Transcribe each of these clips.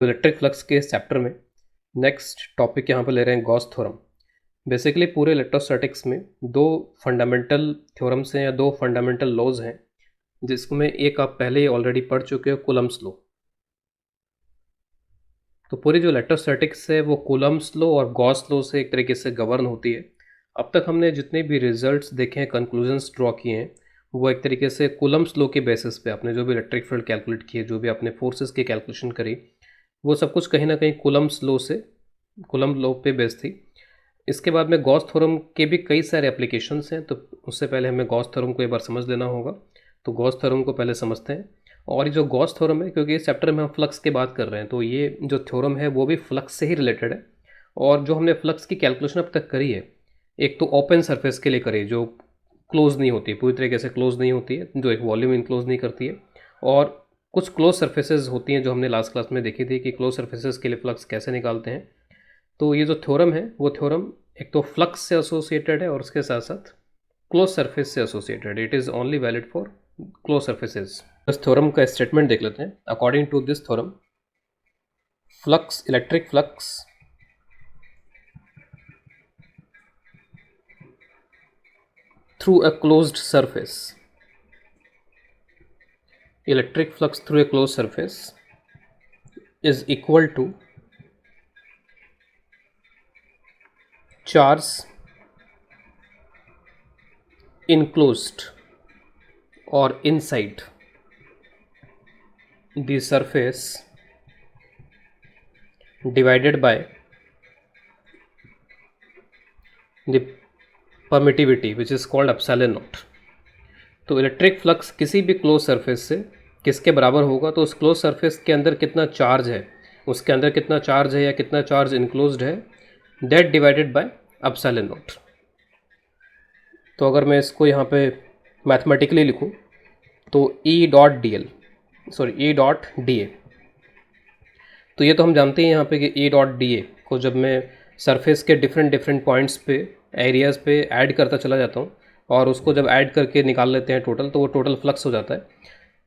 Electric flux के इस chapter में नेक्स्ट टॉपिक यहाँ पर ले रहे हैं गॉस थ्योरम। बेसिकली पूरे इलेक्ट्रोस्टैटिक्स में दो फंडामेंटल थ्योरम्स हैं या दो फंडामेंटल लॉज हैं, जिसमें एक आप पहले ही ऑलरेडी पढ़ चुके हो, कूलम्ब्स लॉ। तो पूरी जो इलेक्ट्रोस्टैटिक्स है वो कूलम्ब्स लॉ और गॉस लॉ से एक तरीके से गवर्न होती है। अब तक हमने जितने भी रिजल्ट्स देखे हैं, कंक्लूजन्स ड्रॉ किए हैं, वो एक तरीके से कूलम्ब्स लॉ के बेसिस पे आपने जो भी इलेक्ट्रिक फील्ड कैलकुलेट किए, जो भी आपने फोर्सेस की कैलकुलेशन करी, वो सब कुछ कहीं ना कहीं कूलम्ब्स लॉ से, कूलम्ब लॉ पे बेस थी। इसके बाद में गॉस थ्योरम के भी कई सारे एप्लीकेशंस हैं, तो उससे पहले हमें गॉस थ्योरम को एक बार समझ लेना होगा। तो गॉस थ्योरम को पहले समझते हैं। और ये जो गॉस थ्योरम है, क्योंकि इस चैप्टर में हम फ्लक्स की बात कर रहे हैं, तो ये जो थ्योरम है वो भी फ्लक्स से ही रिलेटेड है। और जो हमने फ्लक्स की कैलकुलेशन अब तक करी है, एक तो ओपन सरफेस के लिए करी, जो क्लोज नहीं होती, पूरी तरीके से क्लोज नहीं होती है, जो एक वॉल्यूम इनक्लोज नहीं करती है। और कुछ क्लोज सर्फेसेज होती हैं जो हमने लास्ट क्लास में देखी थी कि क्लोज सर्फेसेज के लिए फ्लक्स कैसे निकालते हैं। तो ये जो थ्योरम है वो थ्योरम एक तो फ्लक्स से एसोसिएटेड है और उसके साथ साथ क्लोज सरफेस से associated. It is only valid for close surfaces. इस थ्योरम का स्टेटमेंट देख लेते हैं। According to this theorem, flux, electric flux through a closed surface, electric flux through a closed surface is equal to charge enclosed or inside the surface divided by the permittivity which is called epsilon naught। तो electric flux किसी भी close surface से किसके बराबर होगा, तो उस close surface के अंदर कितना चार्ज है, उसके अंदर कितना चार्ज है या कितना चार्ज इनक्लोज्ड है, that divided by epsilon nought. तो अगर मैं इसको यहाँ पे मैथमेटिकली लिखूँ तो ई डॉट डी एल, सॉरी ई डॉट डी ए, तो ये तो हम जानते हैं यहाँ पे कि ई डॉट डी ए को जब मैं सरफेस के डिफरेंट डिफरेंट पॉइंट्स पे, एरियाज़ पे ऐड करता चला जाता हूँ और उसको जब ऐड करके निकाल लेते हैं टोटल, तो वो टोटल फ्लक्स हो जाता है।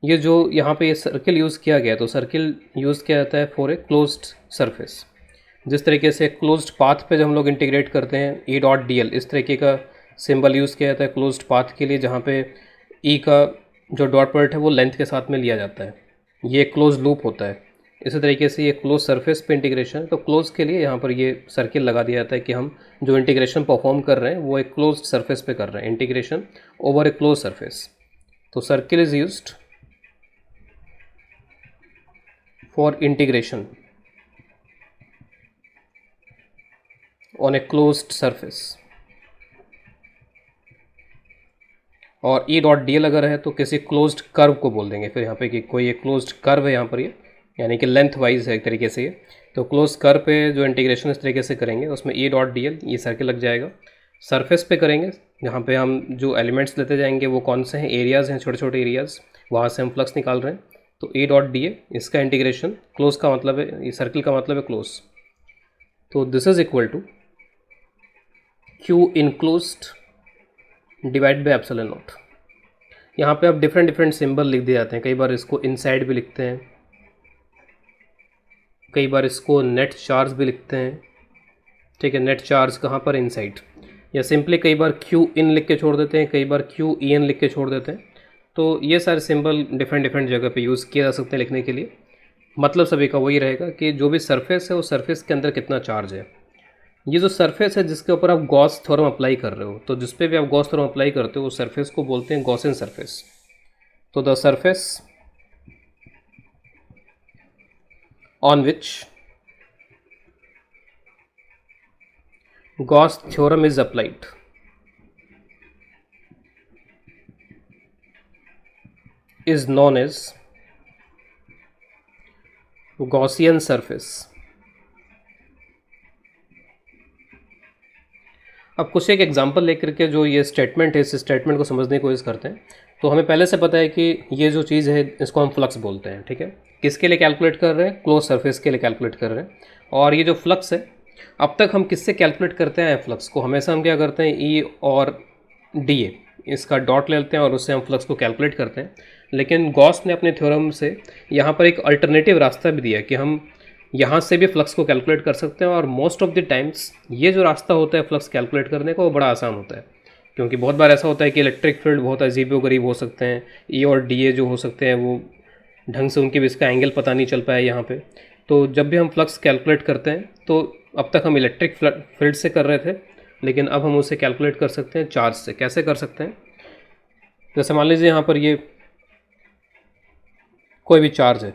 ये जो यहाँ पे ये सर्किल यूज़ किया गया है, तो सर्किल यूज़ किया जाता है फॉर ए क्लोज्ड सरफेस। जिस तरीके से क्लोज्ड पाथ पे जब हम लोग इंटीग्रेट करते हैं ई डॉट डी एल, इस तरीके का सिंबल यूज़ किया जाता है क्लोज्ड पाथ के लिए, जहाँ पे ई का जो डॉट प्रोडक्ट है वो लेंथ के साथ में लिया जाता है। ये क्लोज लूप होता है। इसी तरीके से ये क्लोज सरफेस पे इंटीग्रेशन है, तो क्लोज के लिए यहाँ पर ये सर्किल लगा दिया जाता है कि हम जो इंटीग्रेशन परफॉर्म कर रहे हैं वो एक क्लोज सरफेस पे कर रहे हैं, इंटीग्रेशन ओवर ए क्लोज सरफेस। तो circle is used for integration on a closed surface. और ई डॉट डी एल अगर है तो किसी क्लोज्ड कर्व को बोल देंगे फिर यहाँ पे कि कोई एक क्लोज्ड कर्व है यहाँ पर, ये यानी कि लेंथ वाइज है एक तरीके से ये। तो क्लोज कर्व पे जो इंटीग्रेशन इस तरीके से करेंगे उसमें ई डॉट डी एल ये सर्किल लग जाएगा। सरफेस पे करेंगे जहाँ पे हम जो एलिमेंट्स लेते जाएंगे वो कौन से हैं, एरियाज़ हैं, छोटे छोटे एरियाज़, वहाँ से हम फ्लक्स निकाल रहे हैं। तो ई डॉट डी ए, इसका इंटीग्रेशन, क्लोज का मतलब है, ये सर्किल का मतलब है क्लोज। तो this is equal to Q enclosed divide by epsilon naught. यहाँ पे अब डिफरेंट डिफरेंट सिंबल लिख दिए जाते हैं। कई बार इसको इनसाइड भी लिखते हैं, कई बार इसको नेट चार्ज भी लिखते हैं। ठीक है, नेट चार्ज कहाँ पर, इनसाइड। या सिंपली कई बार क्यू इन लिख के छोड़ देते हैं, कई बार क्यू ई एन लिख के छोड़ देते हैं। तो ये सारे सिंबल डिफरेंट डिफरेंट जगह पे यूज़ किए जा सकते हैं लिखने के लिए। मतलब सभी का वही रहेगा कि जो भी सरफेस है वो सरफेस के अंदर कितना चार्ज है। ये जो सरफेस है जिसके ऊपर आप गॉस थ्योरम अप्लाई कर रहे हो, तो जिस पे भी आप गॉस थ्योरम अप्लाई करते हो उस सरफेस को बोलते हैं गॉसियन सरफेस। तो the surface on which Gauss theorem is applied is known as Gaussian surface। अब कुछ एक एग्जांपल लेकर के जो ये स्टेटमेंट है, इस स्टेटमेंट को समझने की कोशिश करते हैं। तो हमें पहले से पता है कि ये जो चीज़ है इसको हम फ्लक्स बोलते हैं। ठीक है, किसके लिए कैलकुलेट कर रहे हैं, क्लोज सरफेस के लिए कैलकुलेट कर रहे हैं। और ये जो फ्लक्स है, अब तक हम किससे कैलकुलेट करते हैं फ्लक्स को, हमेशा हम क्या करते हैं, ई और डी ए, इसका डॉट ले लेते हैं और उससे हम फ्लक्स को कैलकुलेट करते हैं। लेकिन गॉस ने अपने थ्योरम से यहाँ पर एक अल्टरनेटिव रास्ता भी दिया कि हम यहाँ से भी फ्लक्स को कैलकुलेट कर सकते हैं। और मोस्ट ऑफ द टाइम्स ये जो रास्ता होता है फ्लक्स कैलकुलेट करने का वो बड़ा आसान होता है, क्योंकि बहुत बार ऐसा होता है कि इलेक्ट्रिक फील्ड बहुत अजीबोगरीब हो सकते हैं, ई और डी ए जो हो सकते हैं वो ढंग से उनके बीच का एंगल पता नहीं चल पाया यहाँ पे। तो जब भी हम फ्लक्स कैलकुलेट करते हैं तो अब तक हम इलेक्ट्रिक फील्ड से कर रहे थे, लेकिन अब हम उसे कैलकुलेट कर सकते हैं चार्ज से। कैसे कर सकते हैं? जैसे मान लीजिए यहाँ पर ये कोई भी चार्ज है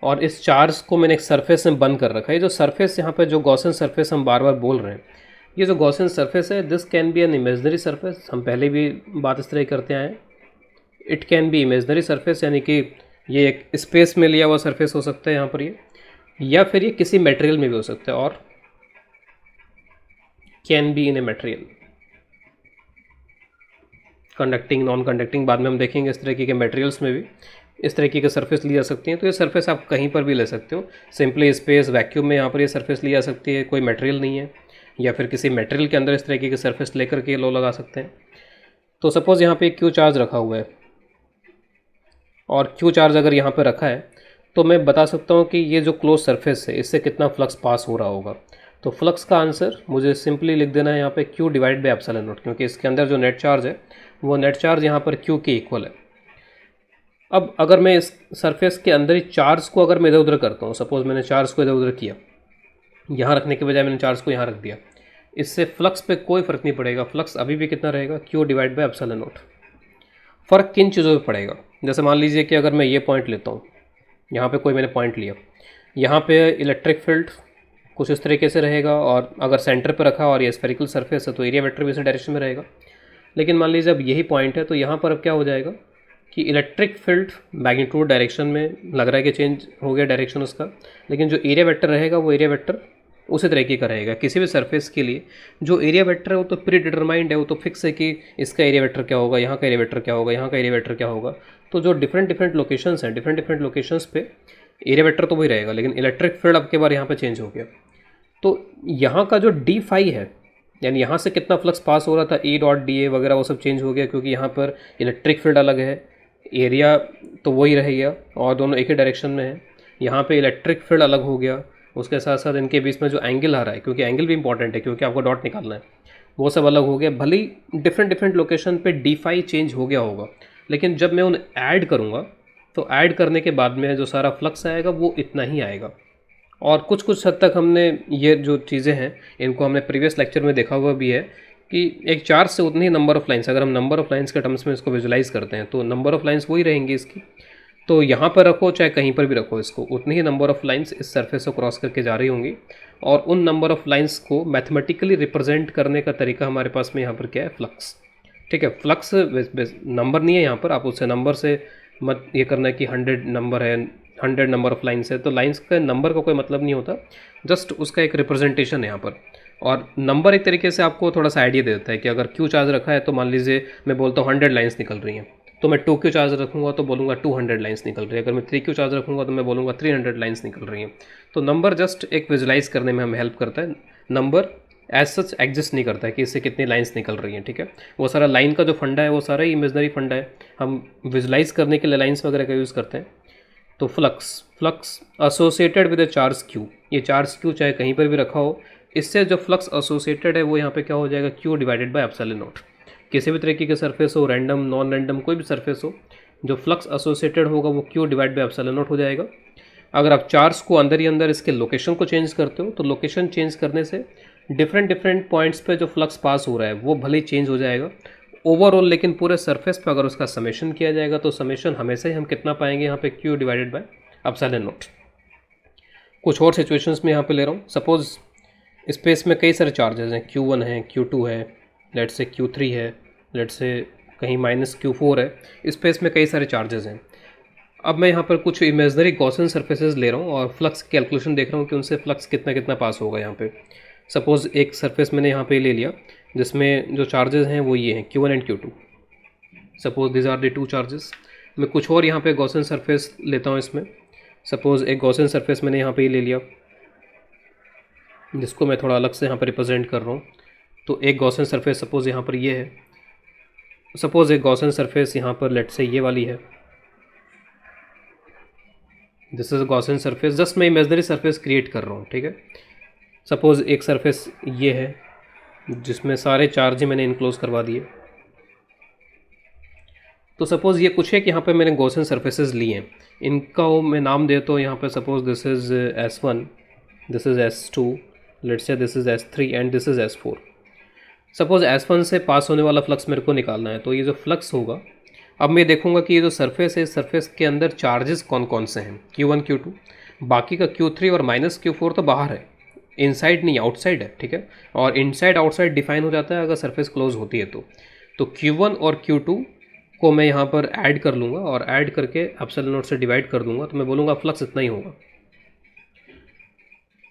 और इस चार्ज को मैंने एक सरफेस में बंद कर रखा है। जो सरफेस यहाँ पे जो गॉसियन सरफेस हम बार बार बोल रहे हैं, ये जो गॉसियन सरफेस है this can be an imaginary surface. हम पहले भी बात इस तरह ही करते आए हैं। It can be imaginary surface, यानी कि ये एक स्पेस में लिया हुआ सरफेस हो सकता है यहाँ पर ये, या फिर ये किसी मटेरियल में भी हो सकता है, और can be in a material, conducting non conducting बाद में हम देखेंगे। इस तरीके के मटेरियल्स में भी इस तरीके की सरफेस ली जा सकती हैं। तो ये सरफेस आप कहीं पर भी ले सकते हो, सिंपली स्पेस वैक्यूम में यहाँ पर ये सरफेस ली जा सकती है, कोई मटेरियल नहीं है, या फिर किसी मटेरियल के अंदर इस तरीके की सरफेस लेकर के लो लगा सकते हैं। तो सपोज़ यहाँ पे क्यू चार्ज रखा हुआ है, और क्यू चार्ज अगर यहाँ पे रखा है तो मैं बता सकता हूँ कि ये जो क्लोज सरफेस है इससे कितना फ्लक्स पास हो रहा होगा। तो फ्लक्स का आंसर मुझे सिंपली लिख देना है यहाँ पे Q divide by epsilon not, क्योंकि इसके अंदर जो नेट चार्ज है वो नेट चार्ज यहाँ पर Q के इक्वल है। अब अगर मैं इस सरफेस के अंदर ही चार्ज को अगर मैं इधर उधर करता हूँ, सपोज़ मैंने चार्ज को इधर उधर किया, यहाँ रखने के बजाय मैंने चार्ज को यहाँ रख दिया, इससे फ्लक्स पे कोई फ़र्क नहीं पड़ेगा। फ्लक्स अभी भी कितना रहेगा? Q divide by epsilon not. फ़र्क किन चीज़ों पे पड़ेगा? जैसे मान लीजिए कि अगर मैं ये पॉइंट लेता हूँ, यहाँ पे कोई मैंने पॉइंट लिया, यहाँ पे इलेक्ट्रिक फील्ड कुछ इस तरीके से रहेगा, और अगर सेंटर पे रखा और ये स्फेरिकल सरफेस है तो एरिया वेक्टर भी इसी डायरेक्शन में रहेगा। लेकिन मान लीजिए अब यही पॉइंट है, तो यहाँ पर अब क्या हो जाएगा कि इलेक्ट्रिक फील्ड मैग्नीट्यूड डायरेक्शन में लग रहा है कि चेंज हो गया डायरेक्शन उसका, लेकिन जो एरिया वेक्टर रहेगा वो एरिया वेक्टर उसी तरीके का रहेगा। किसी भी सरफेस के लिए जो एरिया वेक्टर है वो तो प्री डिटरमाइंड है, वो तो फिक्स है कि इसका एरिया वेक्टर क्या होगा, यहाँ का एरिया वेक्टर क्या होगा, यहाँ का एरिया वेक्टर क्या होगा। तो जो डिफरेंट लोकेशंस हैं, डिफरेंट लोकेशंस पे एरिया वेक्टर तो वही रहेगा, लेकिन इलेक्ट्रिक फील्ड अब के बार यहाँ पे चेंज हो गया। तो यहाँ का जो डी फाई है, यानी यहाँ से कितना फ्लक्स पास हो रहा था, ई डॉट डी ए वगैरह, वो सब चेंज हो गया, क्योंकि यहाँ पर इलेक्ट्रिक फील्ड अलग है, एरिया तो वही रहेगा और दोनों एक ही डायरेक्शन में है। यहाँ पे इलेक्ट्रिक फील्ड अलग हो गया, उसके साथ साथ इनके बीच में जो एंगल आ रहा है, क्योंकि एंगल भी इंपॉर्टेंट है क्योंकि आपको डॉट निकालना है, वो सब अलग हो गया। भले ही डिफरेंट लोकेशन पे डी फाई चेंज हो गया होगा, लेकिन जब मैं उन्हें ऐड करूँगा तो ऐड करने के बाद में जो सारा फ्लक्स आएगा वो इतना ही आएगा। और कुछ हद तक हमने ये जो चीज़ें हैं इनको हमने प्रीवियस लेक्चर में देखा हुआ भी है कि एक चार्ज से उतनी ही नंबर ऑफ़ लाइन्स, अगर हम नंबर ऑफ़ लाइन्स के टर्म्स में इसको विजुलाइज करते हैं तो नंबर ऑफ़ लाइन्स वही रहेंगी इसकी। तो यहाँ पर रखो चाहे कहीं पर भी रखो इसको, उतनी ही नंबर ऑफ़ लाइन्स इस सरफेस को क्रॉस करके जा रही होंगी, और उन नंबर ऑफ़ लाइन्स को मैथमेटिकली रिप्रेजेंट करने का तरीका हमारे पास में यहाँ पर क्या है? फ्लक्स। ठीक है, फ्लक्स नंबर नहीं है यहाँ पर, आप उससे नंबर से मत ये करना है कि 100 नंबर है, 100 नंबर ऑफ़ लाइन्स है। तो लाइन्स का नंबर का कोई मतलब नहीं होता, जस्ट उसका एक रिप्रेजेंटेशन है यहाँ पर। और नंबर एक तरीके से आपको थोड़ा सा आइडिया देता है कि अगर क्यू चार्ज रखा है तो मान लीजिए मैं बोलता हूँ 100 लाइन्स निकल रही हैं, तो मैं 2 क्यू चार्ज रखूँगा तो बोलूँगा 200 लाइन्स निकल रही है। अगर मैं 3 क्यू चार्ज रखूँगा तो मैं बोलूँगा 300 लाइन्स निकल रही हैं। तो नंबर जस्ट एक विजुलाइज करने में हमें हेल्प करता है। नंबर एज सच एग्जिस्ट नहीं करता है कि इससे कितनी लाइन्स निकल रही हैं। ठीक है, वो सारा लाइन का जो फंडा है वो सारा ही इमेजनरी फंडा है, हम विजुलाइज करने के लिए लाइन्स वगैरह का यूज़ करते हैं। तो flux associated with A charge Q, ये चार्ज क्यू चाहे कहीं पर भी रखा हो, इससे जो फ्लक्स एसोसिएटेड है वो यहाँ पे क्या हो जाएगा? Q divided by epsilon not. किसी भी तरीके के सरफेस हो, रैंडम नॉन रैंडम कोई भी सरफेस हो, जो फ्लक्स एसोसिएटेड होगा वो Q divide bye epsilon not हो जाएगा। अगर आप चार्ज को अंदर ही अंदर इसके लोकेशन को चेंज करते हो तो लोकेशन चेंज करने से डिफरेंट पॉइंट्स पे जो फ्लक्स पास हो रहा है वो भले ही चेंज हो जाएगा ओवरऑल, लेकिन पूरे सरफेस पे अगर उसका समेशन किया जाएगा तो समेशन हमेशा ही हम कितना पाएंगे यहाँ पे? Q divided by epsilon not. कुछ और सिचुएशंस में यहाँ पे ले रहा हूँ। सपोज़ स्पेस में कई सारे चार्जेस हैं, Q1 है, Q2 है, लेट से Q3 है, लेट से कहीं -Q4 है। स्पेस में कई सारे चार्जेस हैं। अब मैं यहाँ पर कुछ इमेजनरी गॉसियन सरफेसेस ले रहा हूँ और फ्लक्स कैलकुलेशन देख रहा हूँ कि उनसे फ्लक्स कितना पास होगा यहाँ पे। सपोज़ एक सरफेस मैंने यहाँ पे ले लिया जिसमें जो चार्जेस हैं वो ये हैं Q1 and Q2। Suppose this are the 2 charges. मैं कुछ और यहाँ पे गॉसियन सरफेस लेता हूँ इसमें। सपोज़ एक गॉसियन सरफेस मैंने यहाँ पे ही ले लिया जिसको मैं थोड़ा अलग से यहाँ पर रिप्रेजेंट कर रहा हूँ। तो एक गॉसियन सरफेस सपोज़ यहाँ पर ये है, सपोज़ एक गॉसियन सरफेस यहाँ पर लेट से ये वाली है, this is Gaussian surface, just मैं इमेजनरी सरफेस क्रिएट कर रहा हूँ, ठीक है। सपोज एक सरफेस ये है जिसमें सारे चार्ज ही मैंने इनक्लोज करवा दिए। तो सपोज़ ये कुछ है कि यहाँ पे मैंने गॉसियन सरफेसेस लिए हैं, इनका मैं नाम देता हूँ यहाँ पे, suppose this is S1, this is S2, let's say this is S3 and this is S4। Suppose S1 से पास होने वाला फ्लक्स मेरे को निकालना है, तो ये जो फ्लक्स होगा, अब मैं देखूंगा कि ये जो सरफेस है, इस सरफेस के अंदर चार्जेस कौन कौन से हैं, Q1 Q2, बाकी का Q3 और माइनस Q4 तो बाहर है, इनसाइड नहीं, आउटसाइड है, ठीक है। और इनसाइड आउटसाइड डिफाइन हो जाता है अगर सरफेस क्लोज होती है तो Q1 और Q2 को मैं यहाँ पर ऐड कर लूँगा और ऐड करके एप्सिलॉन नॉट से डिवाइड कर दूंगा, तो मैं बोलूँगा फ्लक्स इतना ही होगा।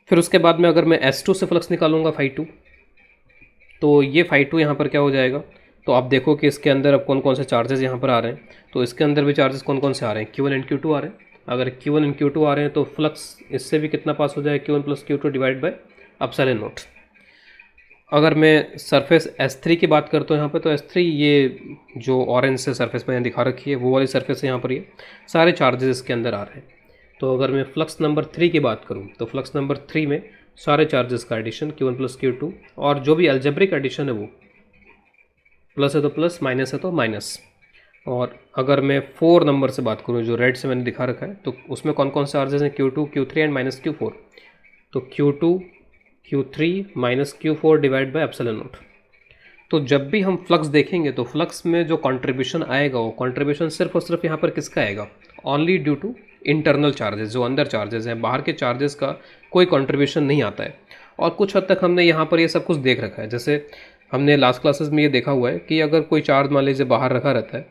फिर उसके बाद में अगर मैं S2 से फ्लक्स निकालूंगा φ2, तो ये φ2 यहाँ पर क्या हो जाएगा, तो आप देखो कि इसके अंदर अब कौन कौन से चार्जेस यहाँ पर आ रहे हैं, तो इसके अंदर भी चार्जेस कौन कौन से आ रहे हैं, Q1 एंड Q2 आ रहे हैं। अगर Q1 एंड Q2 आ रहे हैं तो फ्लक्स इससे भी कितना पास हो जाएगा, Q1 plus Q2 divide by epsilon not. अगर मैं सरफेस S3 की बात करता हूँ यहाँ पे, तो S3 ये जो ऑरेंज से सरफेस मैंने दिखा रखी है वो वाली सरफेस है, यहाँ पर ये सारे चार्जेस इसके अंदर आ रहे हैं। तो अगर मैं फ्लक्स नंबर 3 की बात करूँ, तो फ्लक्स नंबर 3 में सारे चार्जेस का एडिशन Q1 प्लस Q2, और जो भी अलजेब्रिक एडिशन है वो प्लस है तो प्लस, माइनस है तो माइनस। और अगर मैं 4 नंबर से बात करूँ, जो रेड से मैंने दिखा रखा है, तो उसमें कौन कौन से चार्जेस हैं, Q2 Q3 and minus Q4। तो Q2 Q3 minus Q4 divide by epsilon nought. तो जब भी हम फ्लक्स देखेंगे तो फ्लक्स में जो कंट्रीब्यूशन आएगा वो कंट्रीब्यूशन सिर्फ और सिर्फ यहाँ पर किसका आएगा, only due to internal charges, जो अंदर चार्जेस हैं, बाहर के चार्जेस का कोई कंट्रीब्यूशन नहीं आता है। और कुछ हद तक हमने यहाँ पर ये सब कुछ देख रखा है, जैसे हमने लास्ट क्लासेस में ये देखा हुआ है कि अगर कोई चार्ज मान लीजिए बाहर रखा रहता है,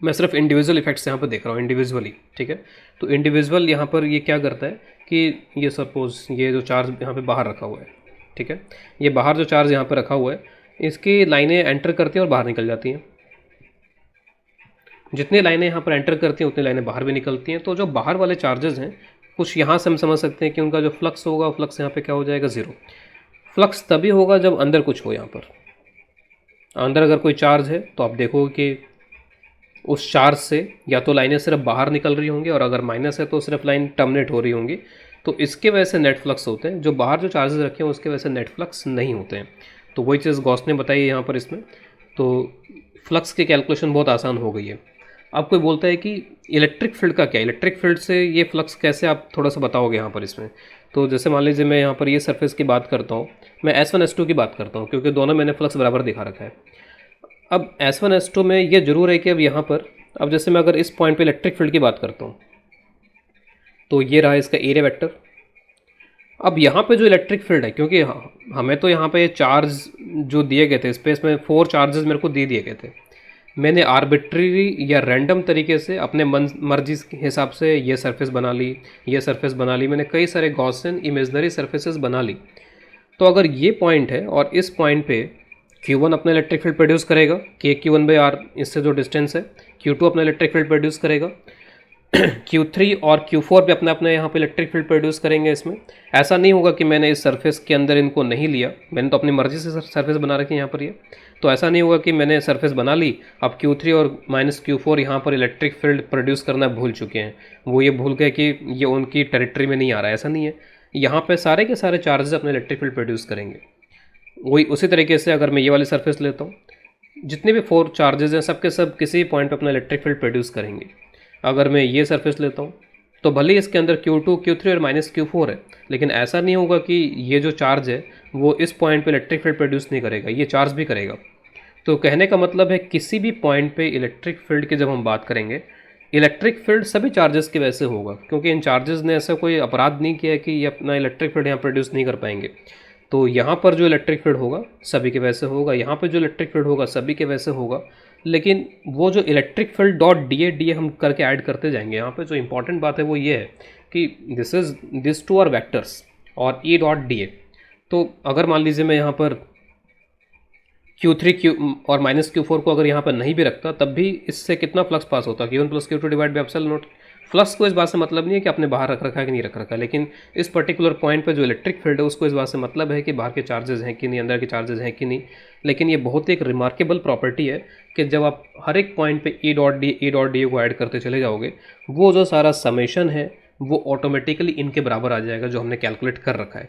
मैं सिर्फ इंडिविजुअल इफेक्ट्स यहाँ पर देख रहा हूँ, इंडिविजुअली, ठीक है। तो इंडिविजुअल यहाँ पर ये क्या करता है कि ये सपोज ये जो चार्ज यहाँ पे बाहर रखा हुआ है, ठीक है, ये बाहर जो चार्ज यहाँ पर रखा हुआ है, इसकी लाइनें एंटर करती हैं और बाहर निकल जाती हैं। जितनी लाइनें यहाँ पर एंटर करती हैं उतनी लाइनें बाहर भी निकलती हैं। तो जो बाहर वाले चार्जेस हैं, कुछ यहाँ से हम समझ सकते हैं कि उनका जो फ्लक्स होगा, फ्लक्स यहाँ पे क्या हो जाएगा, ज़ीरो। फ्लक्स तभी होगा जब अंदर कुछ हो, यहाँ पर अंदर अगर कोई चार्ज है तो आप देखोगे कि उस चार्ज से या तो लाइनें सिर्फ बाहर निकल रही होंगी, और अगर माइनस है तो सिर्फ लाइन टर्मिनेट हो रही होंगी। तो इसके वजह से नेट फ्लक्स होते हैं, जो बाहर जो चार्जेस रखे हैं उसके वजह से नेट फ्लक्स नहीं होते हैं। तो वही चीज़ गॉस ने बताई है यहाँ पर इसमें। तो फ्लक्स की कैलकुलेशन बहुत आसान हो गई है। अब कोई बोलता है कि इलेक्ट्रिक फील्ड का क्या, इलेक्ट्रिक फील्ड से ये फ्लक्स कैसे, आप थोड़ा सा बताओगे यहाँ पर इसमें। तो जैसे मान लीजिए मैं यहाँ पर ये सरफेस की बात करता हूँ, मैं S1 S2 की बात करता हूँ, क्योंकि दोनों मैंने फ्लक्स बराबर दिखा रखा है। अब S1 S2 में ये जरूर है कि अब यहाँ पर, अब जैसे मैं अगर इस पॉइंट पे इलेक्ट्रिक फील्ड की बात करता हूँ, तो ये रहा इसका एरिया वेक्टर। अब यहाँ पे जो इलेक्ट्रिक फील्ड है, क्योंकि हमें तो यहाँ पे चार्ज जो दिए गए थे स्पेस में, 4 चार्जेस मेरे को दे दिए गए थे, मैंने आर्बिट्री या रैंडम तरीके से अपने मर्जी के हिसाब से ये सरफेस बना ली, ये सरफेस बना ली, मैंने कई सारे गॉसियन इमेजनरी सरफेसेस बना ली। तो अगर ये पॉइंट है और इस पॉइंट पे Q1 अपना इलेक्ट्रिक फील्ड प्रोड्यूस करेगा, KQ1/R इससे जो डिस्टेंस है, Q2 अपना इलेक्ट्रिक फील्ड प्रोड्यूस करेगा, Q3 और Q4 भी अपने अपने यहाँ पे इलेक्ट्रिक फील्ड प्रोड्यूस करेंगे। इसमें ऐसा नहीं होगा कि मैंने इस सरफेस के अंदर इनको नहीं लिया, मैंने तो अपनी मर्जी से सरफेस बना रखी है यहाँ पर ये। तो ऐसा नहीं होगा कि मैंने सरफेस बना ली, अब Q3 और माइनस Q4 यहाँ पर इलेक्ट्रिक फील्ड प्रोड्यूस करना भूल चुके हैं, वो ये भूल गए कि ये उनकी टेरिटरी में नहीं आ रहा है। ऐसा नहीं है, यहाँ पर सारे के सारे चार्जेस अपने इलेक्ट्रिक फील्ड प्रोड्यूस करेंगे। वही उसी तरीके से अगर मैं ये वाली सरफेस लेता हूँ, जितने भी 4 चार्जेस हैं सबके सब किसी पॉइंट पर अपना इलेक्ट्रिक फील्ड प्रोड्यूस करेंगे। अगर मैं ये सरफेस लेता हूँ तो भले ही इसके अंदर Q2 Q3 और माइनस Q4 है, लेकिन ऐसा नहीं होगा कि ये जो चार्ज है वो इस पॉइंट पे इलेक्ट्रिक फील्ड प्रोड्यूस नहीं करेगा, ये चार्ज भी करेगा। तो कहने का मतलब है किसी भी पॉइंट पे इलेक्ट्रिक फील्ड की जब हम बात करेंगे, इलेक्ट्रिक फील्ड सभी चार्जेस के वैसे होगा, क्योंकि इन चार्जेस ने ऐसा कोई अपराध नहीं किया कि ये अपना इलेक्ट्रिक फील्ड यहाँ प्रोड्यूस नहीं कर पाएंगे। तो यहाँ पर जो इलेक्ट्रिक फील्ड होगा सभी के वैसे होगा, यहाँ पर जो इलेक्ट्रिक फील्ड होगा सभी के वैसे होगा। लेकिन वो जो इलेक्ट्रिक फील्ड डॉट डी हम करके ऐड करते जाएंगे, यहाँ पे जो इंपॉर्टेंट बात है वो ये है कि दिस टू आर वेक्टर्स और ई डॉट डी। तो अगर मान लीजिए मैं यहाँ पर Q3 और माइनस Q4 को अगर यहाँ पर नहीं भी रखता, तब भी इससे कितना फ्लक्स पास होता, Q1 plus Q2 divide by epsilon not, flux को इस बात से मतलब नहीं है कि आपने बाहर रख रखा है कि नहीं रख रखा है, लेकिन इस पर्टिकुलर पॉइंट पे जो इलेक्ट्रिक फील्ड है उसको इस बात से मतलब है कि बाहर के चार्जेस हैं कि नहीं, अंदर के चार्जेस हैं कि नहीं। लेकिन ये बहुत एक रिमार्केबल प्रॉपर्टी है कि जब आप हर एक पॉइंट पे ई डॉट डी को ऐड करते चले जाओगे, वो जो सारा समेशन है वो ऑटोमेटिकली इनके बराबर आ जाएगा जो हमने कैलकुलेट कर रखा है।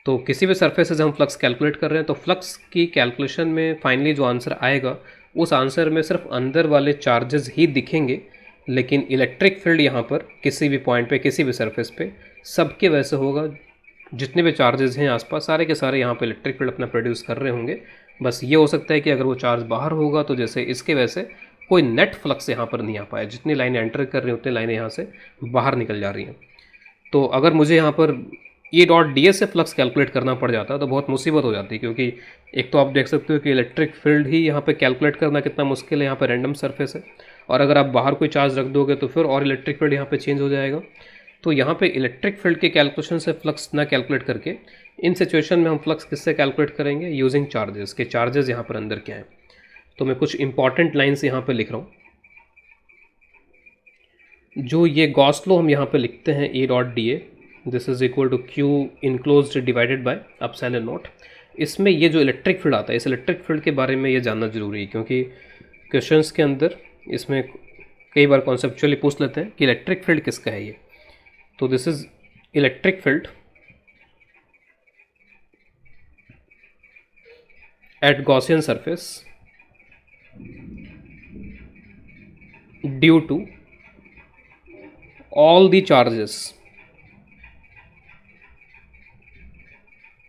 तो किसी भी सरफेस से जब हम फ्लक्स कैलकुलेट कर रहे हैं तो फ्लक्स की कैलकुलेशन में फाइनली जो आंसर आएगा उस आंसर में सिर्फ अंदर वाले चार्जेस ही दिखेंगे, लेकिन इलेक्ट्रिक फील्ड यहाँ पर किसी भी पॉइंट पे किसी भी सरफेस पे सबके वैसे होगा। जितने भी चार्जेस हैं आसपास सारे के सारे यहाँ पे इलेक्ट्रिक फील्ड अपना प्रोड्यूस कर रहे होंगे। बस ये हो सकता है कि अगर वो चार्ज बाहर होगा तो जैसे इसके वैसे कोई नेट फ्लक्स यहाँ पर नहीं आ पाया, जितनी लाइनें एंटर कर रही हैं उतनी लाइनें यहाँ से बाहर निकल जा रही हैं। तो अगर मुझे यहाँ पर ई डॉट डी एस से फ्लक्स कैलकुलेट करना पड़ जाता तो बहुत मुसीबत हो जाती, क्योंकि एक तो आप देख सकते हो कि इलेक्ट्रिक फील्ड ही यहाँ पे कैलकुलेट करना कितना मुश्किल है, यहाँ पे रैंडम सरफेस है, और अगर आप बाहर कोई चार्ज रख दोगे तो फिर और इलेक्ट्रिक फील्ड यहाँ पे चेंज हो जाएगा। तो यहाँ पे इलेक्ट्रिक फील्ड के कैलकुलेशन से फ्लक्स ना कैलकुलेट करके इन सिचुएशन में हम फ्लक्स किससे कैलकुलेट करेंगे, यूजिंग चार्जेस के चार्जेस यहाँ पर अंदर क्या है। तो मैं कुछ इंपॉर्टेंट लाइन्स यहाँ पर लिख रहा हूँ। जो ये गॉस लॉ हम यहाँ पे लिखते हैं E dot D A, this is equal to Q enclosed divided by epsilon naught. इसमें ये जो इलेक्ट्रिक फील्ड आता है, इस इलेक्ट्रिक फील्ड के बारे में ये जानना जरूरी है, क्योंकि क्वेश्चंस के अंदर इसमें कई बार कॉन्सेप्चुअली पूछ लेते हैं कि इलेक्ट्रिक फील्ड किसका है ये। तो this is electric field at Gaussian surface due to all the charges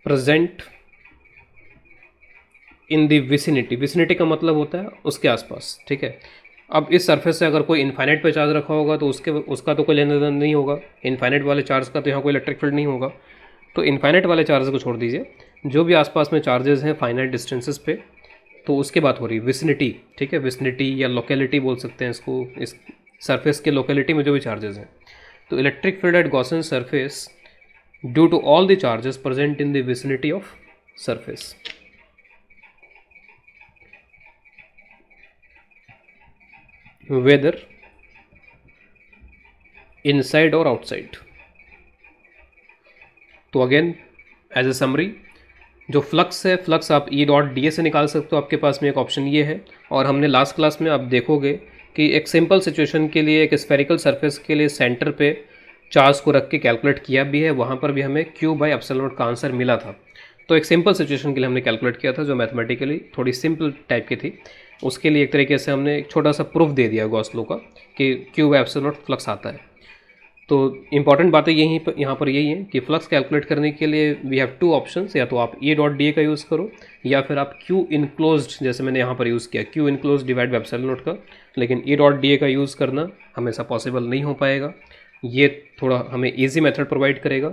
present in the vicinity। vicinity का मतलब होता है उसके आसपास, ठीक है। अब इस सरफेस से अगर कोई इनफाइनाइट पे चार्ज रखा होगा तो उसका तो कोई लेना देना नहीं होगा, इनफाइनाइट वाले चार्ज का तो यहाँ कोई इलेक्ट्रिक फील्ड नहीं होगा। तो इनफाइनाइट वाले चार्ज को छोड़ दीजिए, जो भी आसपास में चार्जेस हैं फाइनाइट डिस्टेंसेस पे, तो उसके बात हो रही है विसिनिटी, ठीक है। विसिनिटी या लोकेलिटी बोल सकते हैं इसको, इस सरफेस के लोकेलिटी में जो भी चार्जेस हैं। तो electric field at Gaussian surface due to all the charges present in the vicinity of surface. Whether inside और आउटसाइड। तो अगेन एज ए समरी, जो फ्लक्स है, फ्लक्स आप ई डॉट डी ए से निकाल सकते हो, आपके पास में एक ऑप्शन ये है। और हमने लास्ट क्लास में आप देखोगे कि एक सिंपल सिचुएशन के लिए, एक स्फेरिकल सरफेस के लिए सेंटर पे चार्ज को रख के कैलकुलेट किया भी है, वहाँ पर भी हमें क्यू बाई एप्सिलॉन नॉट का आंसर मिला था। तो एक सिंपल सिचुएशन के लिए हमने कैलकुलेट किया था जो मैथमेटिकली थोड़ी सिंपल टाइप की थी, उसके लिए एक तरीके से हमने एक छोटा सा प्रूफ दे दिया गॉस लॉ का कि Q by epsilon not flux आता है। तो इंपॉर्टेंट बातें यहाँ पर यही है कि फ्लक्स कैलकुलेट करने के लिए वी हैव टू ऑप्शंस, या तो आप ई डॉट डी ए का यूज़ करो या फिर आप क्यू इनक्लोज्ड, जैसे मैंने यहाँ पर यूज़ किया Q enclosed divide by epsilon not का। लेकिन ई डॉट डी ए का यूज़ करना हमेशा पॉसिबल नहीं हो पाएगा, ये थोड़ा हमें ईजी मेथड प्रोवाइड करेगा।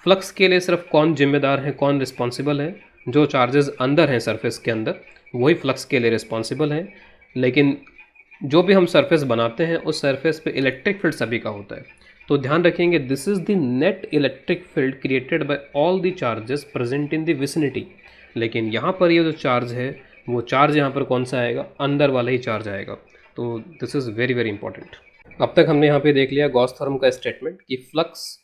फ्लक्स के लिए सिर्फ कौन जिम्मेदार है, कौन रिस्पॉन्सिबल है, जो चार्जेस अंदर हैं सरफेस के अंदर वही फ्लक्स के लिए रिस्पॉन्सिबल हैं। लेकिन जो भी हम सरफेस बनाते हैं उस सरफेस पे इलेक्ट्रिक फील्ड सभी का होता है। तो ध्यान रखेंगे, this is the net electric field created by all the charges present in the vicinity. लेकिन यहाँ पर ये जो चार्ज है वो चार्ज यहाँ पर कौन सा आएगा, अंदर वाला ही चार्ज आएगा। तो this is very very important. अब तक हमने यहाँ पे देख लिया गॉस थ्योरम का स्टेटमेंट कि फ्लक्स